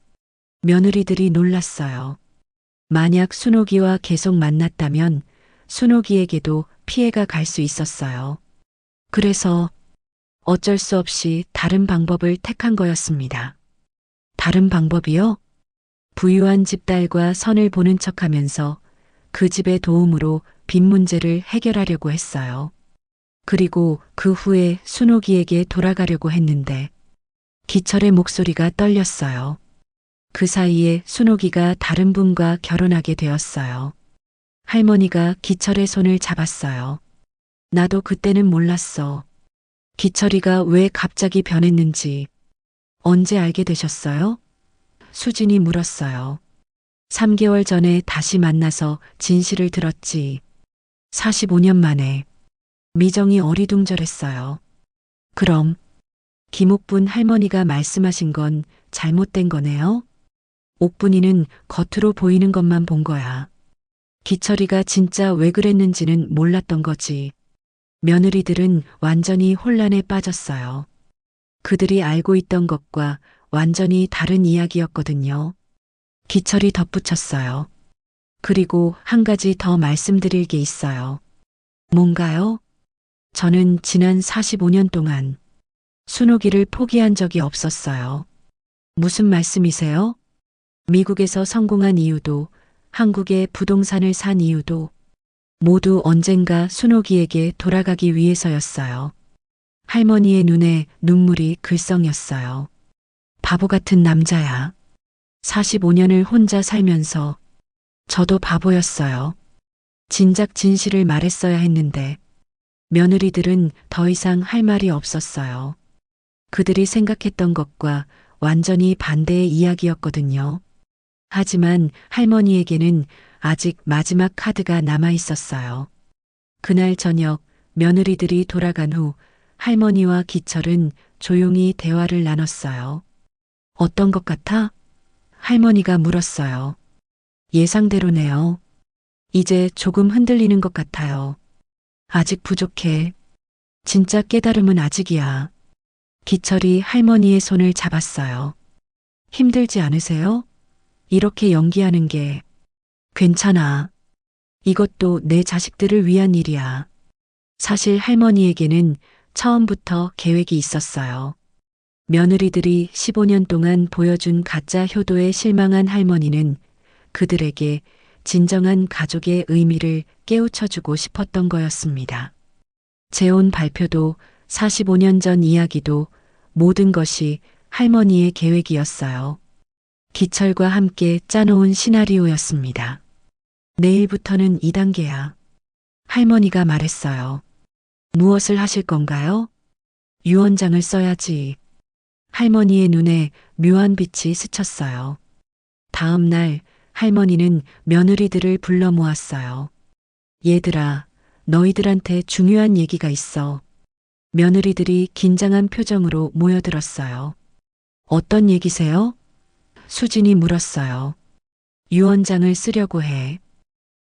며느리들이 놀랐어요. 만약 순옥이와 계속 만났다면 순옥이에게도 피해가 갈 수 있었어요. 그래서 어쩔 수 없이 다른 방법을 택한 거였습니다. 다른 방법이요? 부유한 집 딸과 선을 보는 척하면서 그 집의 도움으로 빚 문제를 해결하려고 했어요. 그리고 그 후에 순옥이에게 돌아가려고 했는데 기철의 목소리가 떨렸어요. 그 사이에 순옥이가 다른 분과 결혼하게 되었어요. 할머니가 기철의 손을 잡았어요. 나도 그때는 몰랐어. 기철이가 왜 갑자기 변했는지. 언제 알게 되셨어요? 수진이 물었어요. 3개월 전에 다시 만나서 진실을 들었지. 45년 만에. 미정이 어리둥절했어요. 그럼 김옥분 할머니가 말씀하신 건 잘못된 거네요? 옥분이는 겉으로 보이는 것만 본 거야. 기철이가 진짜 왜 그랬는지는 몰랐던 거지. 며느리들은 완전히 혼란에 빠졌어요. 그들이 알고 있던 것과 완전히 다른 이야기였거든요. 기철이 덧붙였어요. 그리고 한 가지 더 말씀드릴 게 있어요. 뭔가요? 저는 지난 45년 동안 순옥이를 포기한 적이 없었어요. 무슨 말씀이세요? 미국에서 성공한 이유도, 한국에 부동산을 산 이유도 모두 언젠가 순옥이에게 돌아가기 위해서였어요. 할머니의 눈에 눈물이 글썽였어요. 바보 같은 남자야. 45년을 혼자 살면서 저도 바보였어요. 진작 진실을 말했어야 했는데 며느리들은 더 이상 할 말이 없었어요. 그들이 생각했던 것과 완전히 반대의 이야기였거든요. 하지만 할머니에게는 아직 마지막 카드가 남아 있었어요. 그날 저녁 며느리들이 돌아간 후 할머니와 기철은 조용히 대화를 나눴어요. 어떤 것 같아? 할머니가 물었어요. 예상대로네요. 이제 조금 흔들리는 것 같아요. 아직 부족해. 진짜 깨달음은 아직이야. 기철이 할머니의 손을 잡았어요. 힘들지 않으세요? 이렇게 연기하는 게. 괜찮아. 이것도 내 자식들을 위한 일이야. 사실 할머니에게는 처음부터 계획이 있었어요. 며느리들이 15년 동안 보여준 가짜 효도에 실망한 할머니는 그들에게 진정한 가족의 의미를 깨우쳐주고 싶었던 거였습니다. 재혼 발표도 45년 전 이야기도 모든 것이 할머니의 계획이었어요. 기철과 함께 짜놓은 시나리오였습니다. 내일부터는 2단계야. 할머니가 말했어요. 무엇을 하실 건가요? 유언장을 써야지. 할머니의 눈에 묘한 빛이 스쳤어요. 다음 날 할머니는 며느리들을 불러 모았어요. 얘들아, 너희들한테 중요한 얘기가 있어. 며느리들이 긴장한 표정으로 모여들었어요. 어떤 얘기세요? 수진이 물었어요. 유언장을 쓰려고 해.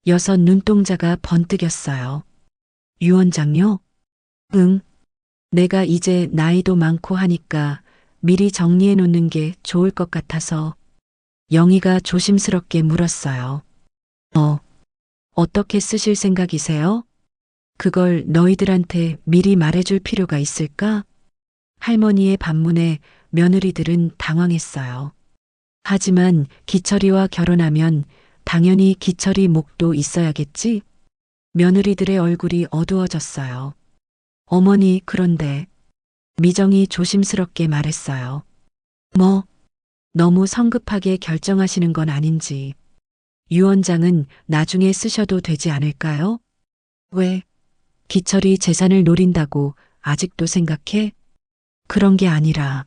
여섯 눈동자가 번뜩였어요. 유언장요? 응. 내가 이제 나이도 많고 하니까 미리 정리해 놓는 게 좋을 것 같아서. 영희가 조심스럽게 물었어요. 어떻게 쓰실 생각이세요? 그걸 너희들한테 미리 말해줄 필요가 있을까? 할머니의 반문에 며느리들은 당황했어요. 하지만 기철이와 결혼하면 당연히 기철이 목도 있어야겠지? 며느리들의 얼굴이 어두워졌어요. 어머니, 그런데 미정이 조심스럽게 말했어요. 뭐, 너무 성급하게 결정하시는 건 아닌지. 유언장은 나중에 쓰셔도 되지 않을까요? 왜? 기철이 재산을 노린다고 아직도 생각해? 그런 게 아니라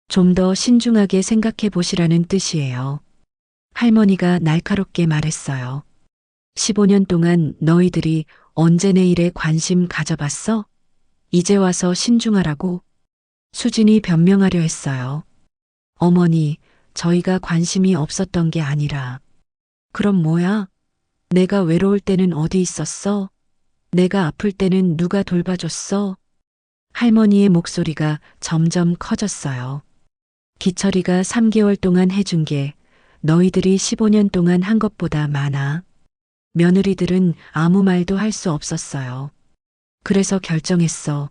좀 더 신중하게 생각해 보시라는 뜻이에요. 할머니가 날카롭게 말했어요. 15년 동안 너희들이 언제 내 일에 관심 가져봤어? 이제 와서 신중하라고? 수진이 변명하려 했어요. 어머니, 저희가 관심이 없었던 게 아니라. 그럼 뭐야? 내가 외로울 때는 어디 있었어? 내가 아플 때는 누가 돌봐줬어? 할머니의 목소리가 점점 커졌어요. 기철이가 3개월 동안 해준 게 너희들이 15년 동안 한 것보다 많아. 며느리들은 아무 말도 할 수 없었어요. 그래서 결정했어.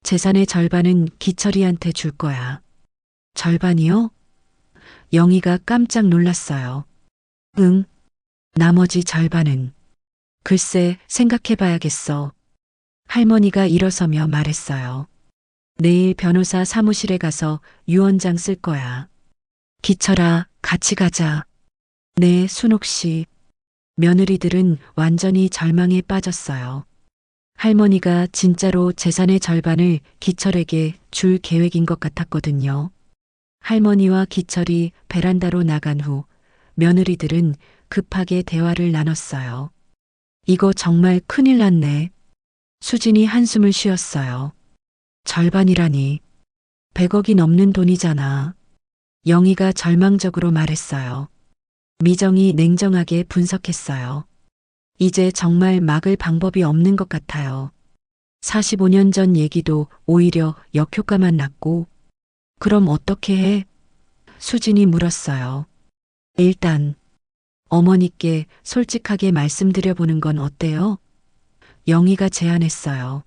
재산의 절반은 기철이한테 줄 거야. 절반이요? 영희가 깜짝 놀랐어요. 응. 나머지 절반은. 글쎄, 생각해봐야겠어. 할머니가 일어서며 말했어요. 내일 변호사 사무실에 가서 유언장 쓸 거야. 기철아, 같이 가자. 네, 순옥 씨. 며느리들은 완전히 절망에 빠졌어요. 할머니가 진짜로 재산의 절반을 기철에게 줄 계획인 것 같았거든요. 할머니와 기철이 베란다로 나간 후 며느리들은 급하게 대화를 나눴어요. 이거 정말 큰일 났네. 수진이 한숨을 쉬었어요. 절반이라니. 100억이 넘는 돈이잖아. 영희가 절망적으로 말했어요. 미정이 냉정하게 분석했어요. 이제 정말 막을 방법이 없는 것 같아요. 45년 전 얘기도 오히려 역효과만 났고. 그럼 어떻게 해? 수진이 물었어요. 일단 어머니께 솔직하게 말씀드려보는 건 어때요? 영희가 제안했어요.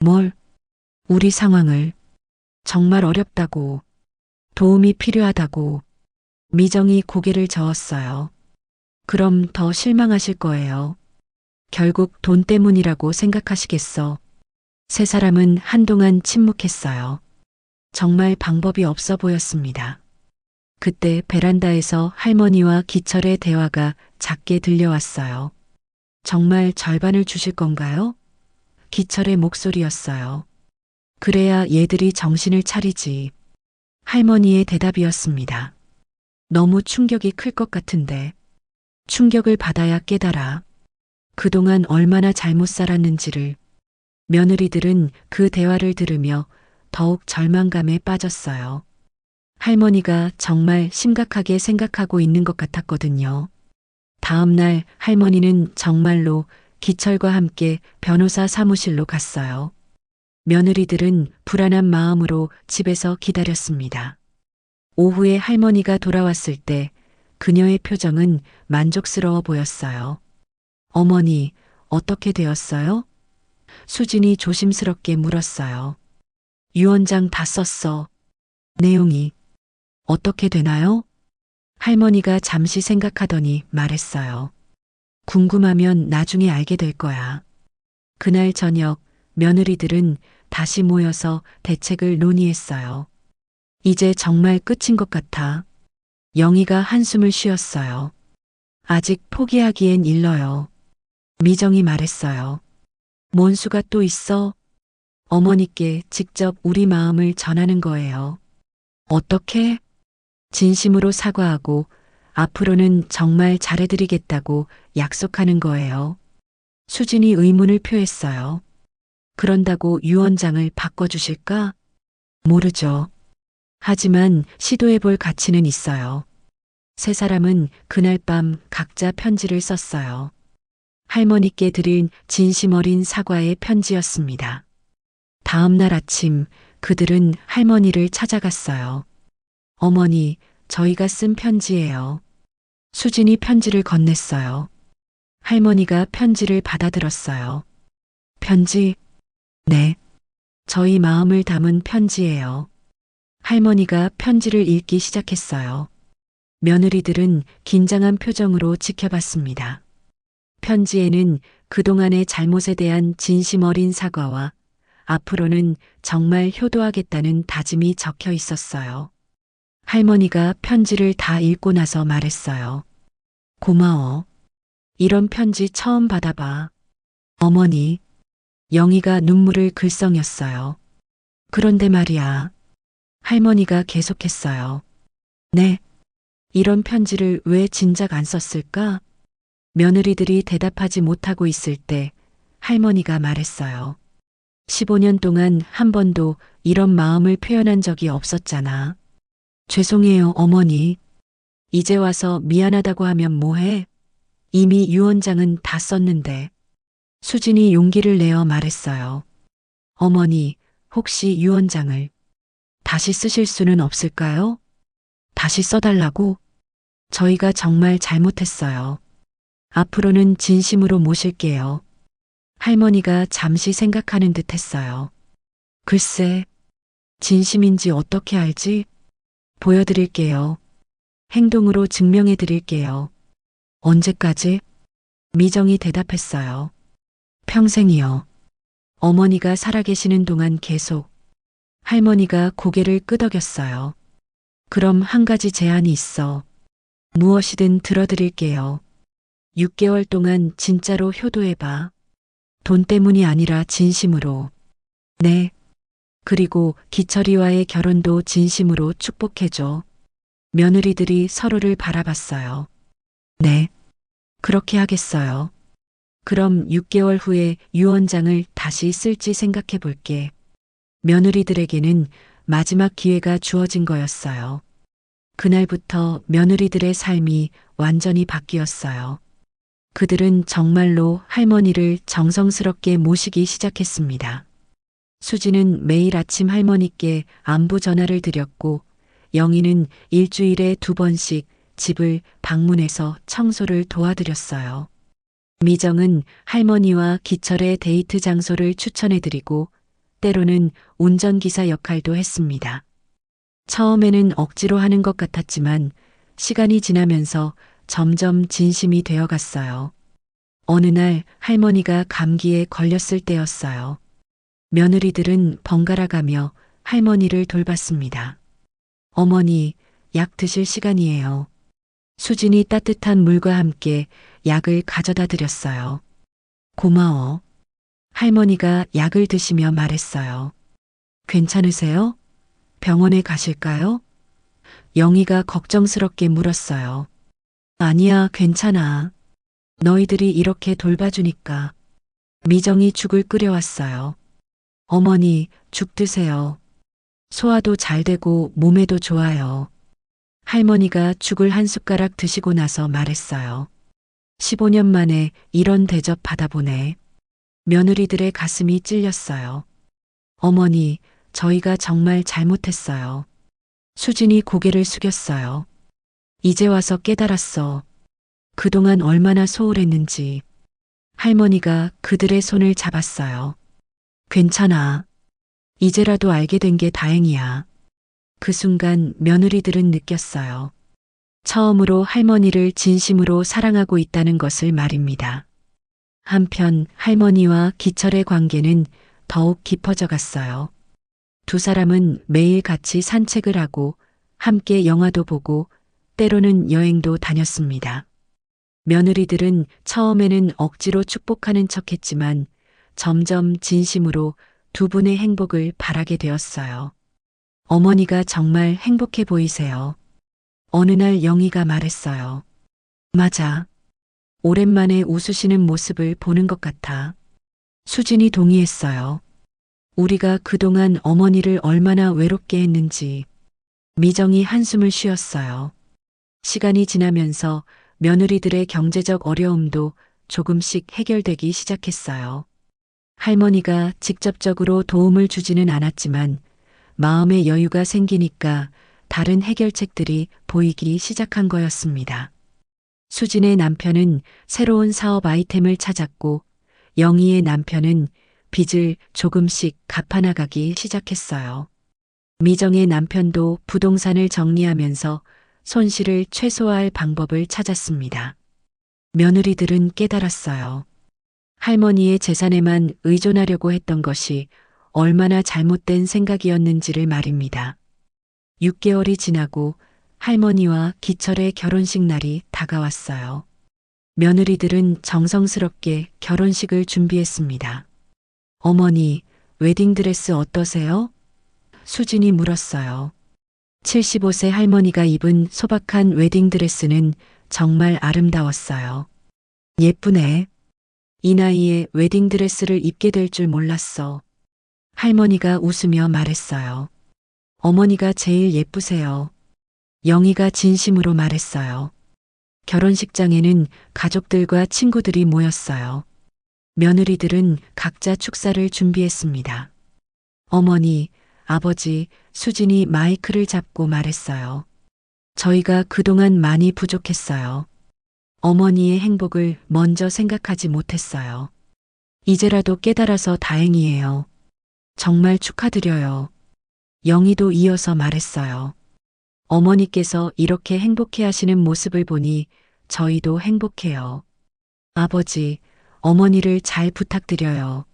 뭘? 우리 상황을. 정말 어렵다고. 도움이 필요하다고. 미정이 고개를 저었어요. 그럼 더 실망하실 거예요. 결국 돈 때문이라고 생각하시겠어. 세 사람은 한동안 침묵했어요. 정말 방법이 없어 보였습니다. 그때 베란다에서 할머니와 기철의 대화가 작게 들려왔어요. 정말 절반을 주실 건가요? 기철의 목소리였어요. 그래야 얘들이 정신을 차리지. 할머니의 대답이었습니다. 너무 충격이 클 것 같은데. 충격을 받아야 깨달아. 그동안 얼마나 잘못 살았는지를. 며느리들은 그 대화를 들으며 더욱 절망감에 빠졌어요. 할머니가 정말 심각하게 생각하고 있는 것 같았거든요. 다음 날 할머니는 정말로 기철과 함께 변호사 사무실로 갔어요. 며느리들은 불안한 마음으로 집에서 기다렸습니다. 오후에 할머니가 돌아왔을 때 그녀의 표정은 만족스러워 보였어요. 어머니, 어떻게 되었어요? 수진이 조심스럽게 물었어요. 유언장 다 썼어. 내용이 어떻게 되나요? 할머니가 잠시 생각하더니 말했어요. 궁금하면 나중에 알게 될 거야. 그날 저녁 며느리들은 다시 모여서 대책을 논의했어요. 이제 정말 끝인 것 같아. 영희가 한숨을 쉬었어요. 아직 포기하기엔 일러요. 미정이 말했어요. 뭔 수가 또 있어? 어머니께 직접 우리 마음을 전하는 거예요. 어떻게? 진심으로 사과하고 앞으로는 정말 잘해드리겠다고 약속하는 거예요. 수진이 의문을 표했어요. 그런다고 유언장을 바꿔주실까? 모르죠. 하지만 시도해볼 가치는 있어요. 세 사람은 그날 밤 각자 편지를 썼어요. 할머니께 드린 진심 어린 사과의 편지였습니다. 다음 날 아침 그들은 할머니를 찾아갔어요. 어머니, 저희가 쓴 편지예요. 수진이 편지를 건넸어요. 할머니가 편지를 받아들었어요. 편지? 네. 저희 마음을 담은 편지예요. 할머니가 편지를 읽기 시작했어요. 며느리들은 긴장한 표정으로 지켜봤습니다. 편지에는 그동안의 잘못에 대한 진심 어린 사과와 앞으로는 정말 효도하겠다는 다짐이 적혀 있었어요. 할머니가 편지를 다 읽고 나서 말했어요. 고마워. 이런 편지 처음 받아봐. 어머니, 영희가 눈물을 글썽였어요. 그런데 말이야. 할머니가 계속했어요. 네. 이런 편지를 왜 진작 안 썼을까? 며느리들이 대답하지 못하고 있을 때 할머니가 말했어요. 15년 동안 한 번도 이런 마음을 표현한 적이 없었잖아. 죄송해요, 어머니. 이제 와서 미안하다고 하면 뭐해? 이미 유언장은 다 썼는데. 수진이 용기를 내어 말했어요. 어머니, 혹시 유언장을 다시 쓰실 수는 없을까요? 다시 써달라고? 저희가 정말 잘못했어요. 앞으로는 진심으로 모실게요. 할머니가 잠시 생각하는 듯 했어요. 글쎄, 진심인지 어떻게 알지? 보여드릴게요. 행동으로 증명해 드릴게요. 언제까지? 미정이 대답했어요. 평생이요. 어머니가 살아계시는 동안 계속. 할머니가 고개를 끄덕였어요. 그럼 한 가지 제안이 있어. 무엇이든 들어드릴게요. 6개월 동안 진짜로 효도해봐. 돈 때문이 아니라 진심으로. 네. 그리고 기철이와의 결혼도 진심으로 축복해줘. 며느리들이 서로를 바라봤어요. 네. 그렇게 하겠어요. 그럼 6개월 후에 유언장을 다시 쓸지 생각해 볼게. 며느리들에게는 마지막 기회가 주어진 거였어요. 그날부터 며느리들의 삶이 완전히 바뀌었어요. 그들은 정말로 할머니를 정성스럽게 모시기 시작했습니다. 수지는 매일 아침 할머니께 안부 전화를 드렸고 영희는 일주일에 2번씩 집을 방문해서 청소를 도와드렸어요. 미정은 할머니와 기철의 데이트 장소를 추천해드리고 때로는 운전기사 역할도 했습니다. 처음에는 억지로 하는 것 같았지만 시간이 지나면서 점점 진심이 되어갔어요. 어느 날 할머니가 감기에 걸렸을 때였어요. 며느리들은 번갈아 가며 할머니를 돌봤습니다. 어머니, 약 드실 시간이에요. 수진이 따뜻한 물과 함께 약을 가져다 드렸어요. 고마워. 할머니가 약을 드시며 말했어요. 괜찮으세요? 병원에 가실까요? 영희가 걱정스럽게 물었어요. 아니야, 괜찮아. 너희들이 이렇게 돌봐주니까. 미정이 죽을 끓여왔어요. 어머니, 죽 드세요. 소화도 잘 되고 몸에도 좋아요. 할머니가 죽을 한 숟가락 드시고 나서 말했어요. 15년 만에 이런 대접 받아보네. 며느리들의 가슴이 찔렸어요. 어머니, 저희가 정말 잘못했어요. 수진이 고개를 숙였어요. 이제 와서 깨달았어. 그동안 얼마나 소홀했는지. 할머니가 그들의 손을 잡았어요. 괜찮아. 이제라도 알게 된 게 다행이야. 그 순간 며느리들은 느꼈어요. 처음으로 할머니를 진심으로 사랑하고 있다는 것을 말입니다. 한편 할머니와 기철의 관계는 더욱 깊어져 갔어요. 두 사람은 매일 같이 산책을 하고 함께 영화도 보고 때로는 여행도 다녔습니다. 며느리들은 처음에는 억지로 축복하는 척했지만 점점 진심으로 두 분의 행복을 바라게 되었어요. 어머니가 정말 행복해 보이세요. 어느 날 영희가 말했어요. 맞아. 오랜만에 웃으시는 모습을 보는 것 같아. 수진이 동의했어요. 우리가 그동안 어머니를 얼마나 외롭게 했는지. 미정이 한숨을 쉬었어요. 시간이 지나면서 며느리들의 경제적 어려움도 조금씩 해결되기 시작했어요. 할머니가 직접적으로 도움을 주지는 않았지만 마음의 여유가 생기니까 다른 해결책들이 보이기 시작한 거였습니다. 수진의 남편은 새로운 사업 아이템을 찾았고 영희의 남편은 빚을 조금씩 갚아나가기 시작했어요. 미정의 남편도 부동산을 정리하면서 손실을 최소화할 방법을 찾았습니다. 며느리들은 깨달았어요. 할머니의 재산에만 의존하려고 했던 것이 얼마나 잘못된 생각이었는지를 말입니다. 6개월이 지나고 할머니와 기철의 결혼식 날이 다가왔어요. 며느리들은 정성스럽게 결혼식을 준비했습니다. 어머니, 웨딩드레스 어떠세요? 수진이 물었어요. 75세 할머니가 입은 소박한 웨딩드레스는 정말 아름다웠어요. 예쁘네. 이 나이에 웨딩드레스를 입게 될 줄 몰랐어. 할머니가 웃으며 말했어요. 어머니가 제일 예쁘세요. 영희가 진심으로 말했어요. 결혼식장에는 가족들과 친구들이 모였어요. 며느리들은 각자 축사를 준비했습니다. 어머니, 아버지, 수진이 마이크를 잡고 말했어요. 저희가 그동안 많이 부족했어요. 어머니의 행복을 먼저 생각하지 못했어요. 이제라도 깨달아서 다행이에요. 정말 축하드려요. 영희도 이어서 말했어요. 어머니께서 이렇게 행복해 하시는 모습을 보니 저희도 행복해요. 아버지, 어머니를 잘 부탁드려요.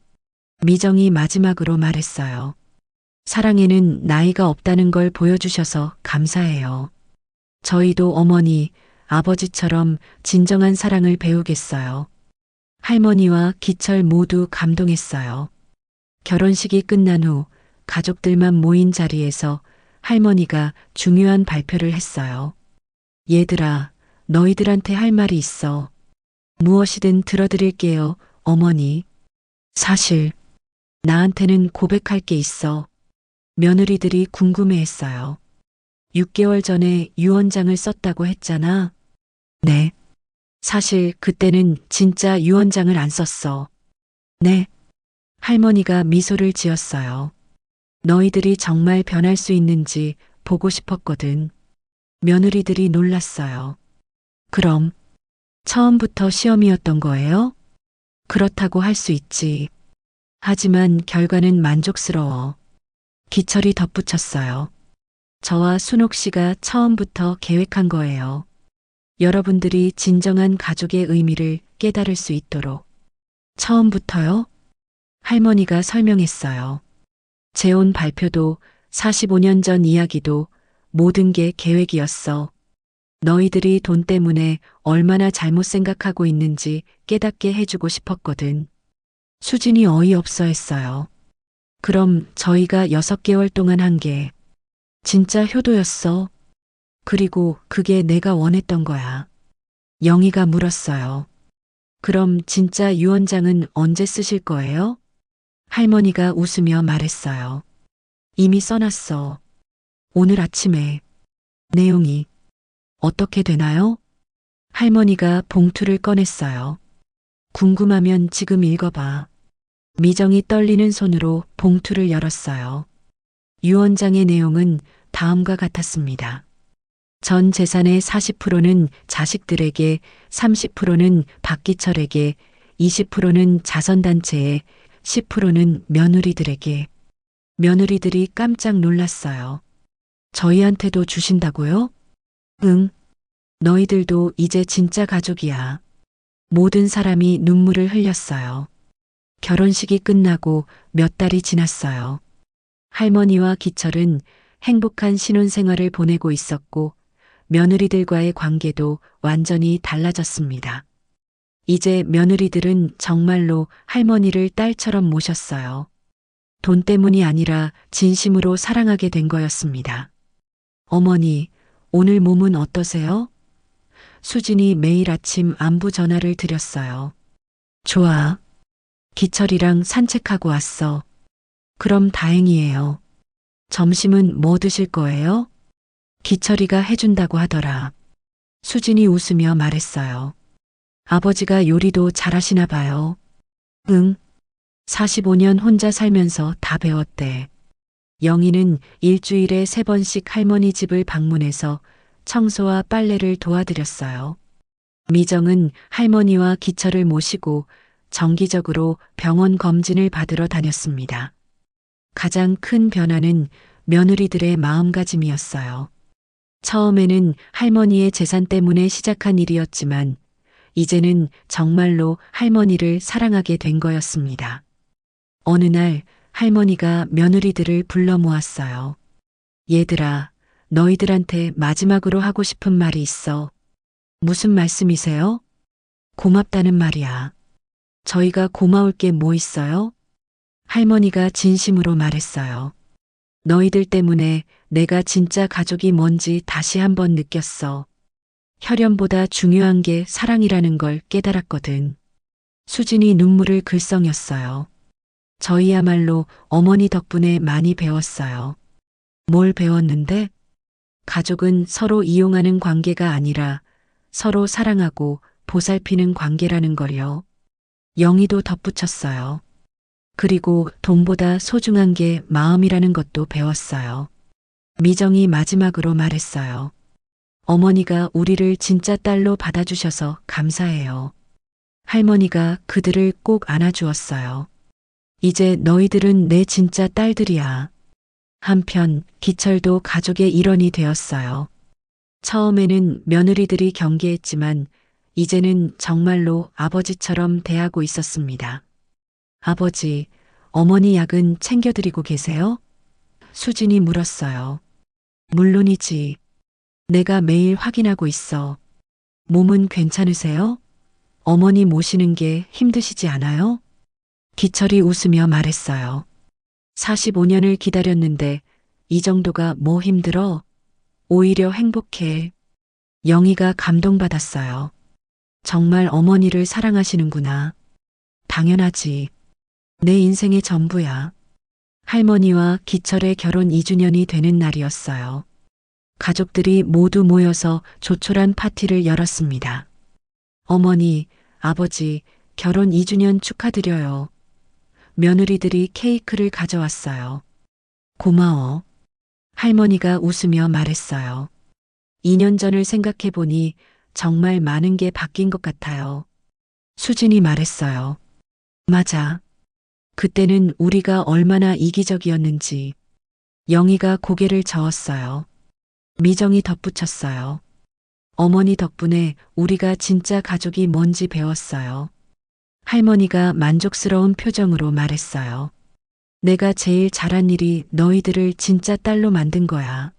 미정이 마지막으로 말했어요. 사랑에는 나이가 없다는 걸 보여주셔서 감사해요. 저희도 어머니, 아버지처럼 진정한 사랑을 배우겠어요. 할머니와 기철 모두 감동했어요. 결혼식이 끝난 후 가족들만 모인 자리에서 할머니가 중요한 발표를 했어요. 얘들아, 너희들한테 할 말이 있어. 무엇이든 들어드릴게요, 어머니. 사실, 나한테는 고백할 게 있어. 며느리들이 궁금해했어요. 6개월 전에 유언장을 썼다고 했잖아. 네. 사실 그때는 진짜 유언장을 안 썼어. 네. 할머니가 미소를 지었어요. 너희들이 정말 변할 수 있는지 보고 싶었거든. 며느리들이 놀랐어요. 그럼 처음부터 시험이었던 거예요? 그렇다고 할 수 있지. 하지만 결과는 만족스러워. 기철이 덧붙였어요. 저와 순옥 씨가 처음부터 계획한 거예요. 여러분들이 진정한 가족의 의미를 깨달을 수 있도록. 처음부터요? 할머니가 설명했어요. 재혼 발표도 45년 전 이야기도 모든 게 계획이었어. 너희들이 돈 때문에 얼마나 잘못 생각하고 있는지 깨닫게 해주고 싶었거든. 수진이 어이없어 했어요. 그럼 저희가 6개월 동안 한 게 진짜 효도였어. 그리고 그게 내가 원했던 거야. 영희가 물었어요. 그럼 진짜 유언장은 언제 쓰실 거예요? 할머니가 웃으며 말했어요. 이미 써놨어. 오늘 아침에. 내용이 어떻게 되나요? 할머니가 봉투를 꺼냈어요. 궁금하면 지금 읽어봐. 미정이 떨리는 손으로 봉투를 열었어요. 유언장의 내용은 다음과 같았습니다. 전 재산의 40%는 자식들에게, 30%는 박기철에게, 20%는 자선단체에, 10%는 며느리들에게. 며느리들이 깜짝 놀랐어요. 저희한테도 주신다고요? 응, 너희들도 이제 진짜 가족이야. 모든 사람이 눈물을 흘렸어요. 결혼식이 끝나고 몇 달이 지났어요. 할머니와 기철은 행복한 신혼생활을 보내고 있었고 며느리들과의 관계도 완전히 달라졌습니다. 이제 며느리들은 정말로 할머니를 딸처럼 모셨어요. 돈 때문이 아니라 진심으로 사랑하게 된 거였습니다. 어머니, 오늘 몸은 어떠세요? 수진이 매일 아침 안부 전화를 드렸어요. 좋아. 기철이랑 산책하고 왔어. 그럼 다행이에요. 점심은 뭐 드실 거예요? 기철이가 해준다고 하더라. 수진이 웃으며 말했어요. 아버지가 요리도 잘하시나 봐요. 응. 45년 혼자 살면서 다 배웠대. 영희는 일주일에 3번씩 할머니 집을 방문해서 청소와 빨래를 도와드렸어요. 미정은 할머니와 기철을 모시고 정기적으로 병원 검진을 받으러 다녔습니다. 가장 큰 변화는 며느리들의 마음가짐이었어요. 처음에는 할머니의 재산 때문에 시작한 일이었지만 이제는 정말로 할머니를 사랑하게 된 거였습니다. 어느 날 할머니가 며느리들을 불러 모았어요. 얘들아, 너희들한테 마지막으로 하고 싶은 말이 있어. 무슨 말씀이세요? 고맙다는 말이야. 저희가 고마울 게 뭐 있어요? 할머니가 진심으로 말했어요. 너희들 때문에 내가 진짜 가족이 뭔지 다시 한번 느꼈어. 혈연보다 중요한 게 사랑이라는 걸 깨달았거든. 수진이 눈물을 글썽였어요. 저희야말로 어머니 덕분에 많이 배웠어요. 뭘 배웠는데? 가족은 서로 이용하는 관계가 아니라 서로 사랑하고 보살피는 관계라는 걸요. 영희도 덧붙였어요. 그리고 돈보다 소중한 게 마음이라는 것도 배웠어요. 미정이 마지막으로 말했어요. 어머니가 우리를 진짜 딸로 받아주셔서 감사해요. 할머니가 그들을 꼭 안아주었어요. 이제 너희들은 내 진짜 딸들이야. 한편 기철도 가족의 일원이 되었어요. 처음에는 며느리들이 경계했지만 이제는 정말로 아버지처럼 대하고 있었습니다. 아버지, 어머니 약은 챙겨드리고 계세요? 수진이 물었어요. 물론이지. 내가 매일 확인하고 있어. 몸은 괜찮으세요? 어머니 모시는 게 힘드시지 않아요? 기철이 웃으며 말했어요. 45년을 기다렸는데 이 정도가 뭐 힘들어? 오히려 행복해. 영희가 감동받았어요. 정말 어머니를 사랑하시는구나. 당연하지. 내 인생의 전부야. 할머니와 기철의 결혼 2주년이 되는 날이었어요. 가족들이 모두 모여서 조촐한 파티를 열었습니다. 어머니, 아버지, 결혼 2주년 축하드려요. 며느리들이 케이크를 가져왔어요. 고마워. 할머니가 웃으며 말했어요. 2년 전을 생각해보니 정말 많은 게 바뀐 것 같아요. 수진이 말했어요. 맞아. 그때는 우리가 얼마나 이기적이었는지. 영희가 고개를 저었어요. 미정이 덧붙였어요. 어머니 덕분에 우리가 진짜 가족이 뭔지 배웠어요. 할머니가 만족스러운 표정으로 말했어요. 내가 제일 잘한 일이 너희들을 진짜 딸로 만든 거야.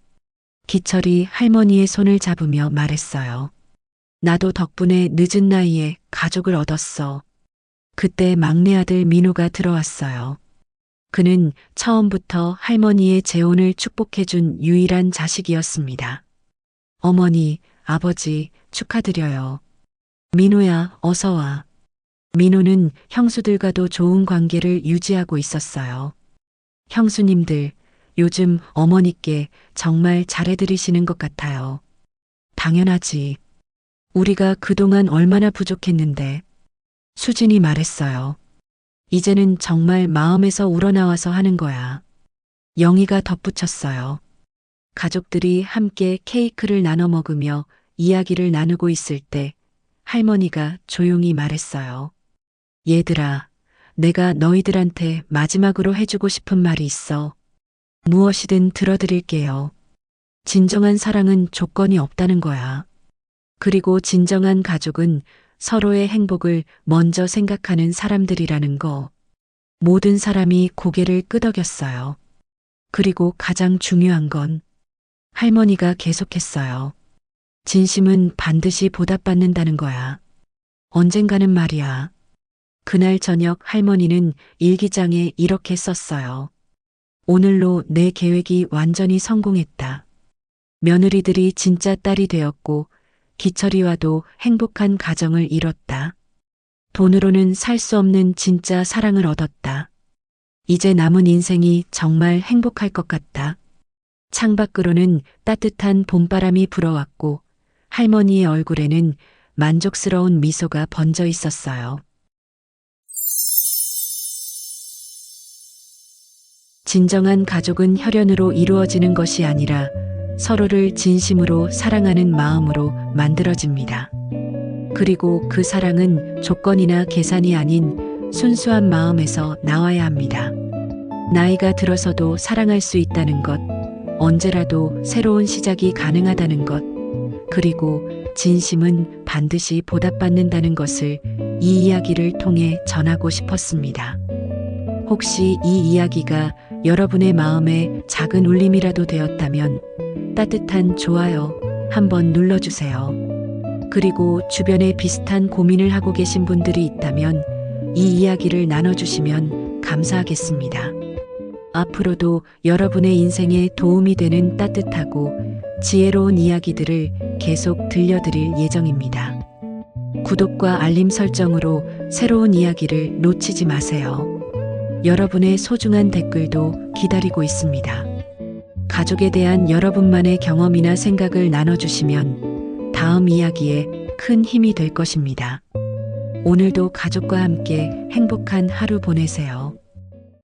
기철이 할머니의 손을 잡으며 말했어요. 나도 덕분에 늦은 나이에 가족을 얻었어. 그때 막내 아들 민호가 들어왔어요. 그는 처음부터 할머니의 재혼을 축복해준 유일한 자식이었습니다. 어머니, 아버지, 축하드려요. 민호야, 어서 와. 민호는 형수들과도 좋은 관계를 유지하고 있었어요. 형수님들, 요즘 어머니께 정말 잘해드리시는 것 같아요. 당연하지. 우리가 그동안 얼마나 부족했는데. 수진이 말했어요. 이제는 정말 마음에서 우러나와서 하는 거야. 영희가 덧붙였어요. 가족들이 함께 케이크를 나눠 먹으며 이야기를 나누고 있을 때 할머니가 조용히 말했어요. 얘들아, 내가 너희들한테 마지막으로 해주고 싶은 말이 있어. 무엇이든 들어드릴게요. 진정한 사랑은 조건이 없다는 거야. 그리고 진정한 가족은 서로의 행복을 먼저 생각하는 사람들이라는 거. 모든 사람이 고개를 끄덕였어요. 그리고 가장 중요한 건 할머니가 계속했어요. 진심은 반드시 보답받는다는 거야. 언젠가는 말이야. 그날 저녁 할머니는 일기장에 이렇게 썼어요. 오늘로 내 계획이 완전히 성공했다. 며느리들이 진짜 딸이 되었고 기철이 와도 행복한 가정을 이뤘다. 돈으로는 살 수 없는 진짜 사랑을 얻었다. 이제 남은 인생이 정말 행복할 것 같다. 창밖으로는 따뜻한 봄바람이 불어왔고 할머니의 얼굴에는 만족스러운 미소가 번져 있었어요. 진정한 가족은 혈연으로 이루어지는 것이 아니라 서로를 진심으로 사랑하는 마음으로 만들어집니다. 그리고 그 사랑은 조건이나 계산이 아닌 순수한 마음에서 나와야 합니다. 나이가 들어서도 사랑할 수 있다는 것, 언제라도 새로운 시작이 가능하다는 것, 그리고 진심은 반드시 보답받는다는 것을 이 이야기를 통해 전하고 싶었습니다. 혹시 이 이야기가 여러분의 마음에 작은 울림이라도 되었다면 따뜻한 좋아요 한번 눌러주세요. 그리고 주변에 비슷한 고민을 하고 계신 분들이 있다면 이 이야기를 나눠주시면 감사하겠습니다. 앞으로도 여러분의 인생에 도움이 되는 따뜻하고 지혜로운 이야기들을 계속 들려드릴 예정입니다. 구독과 알림 설정으로 새로운 이야기를 놓치지 마세요. 여러분의 소중한 댓글도 기다리고 있습니다. 가족에 대한 여러분만의 경험이나 생각을 나눠주시면 다음 이야기에 큰 힘이 될 것입니다. 오늘도 가족과 함께 행복한 하루 보내세요.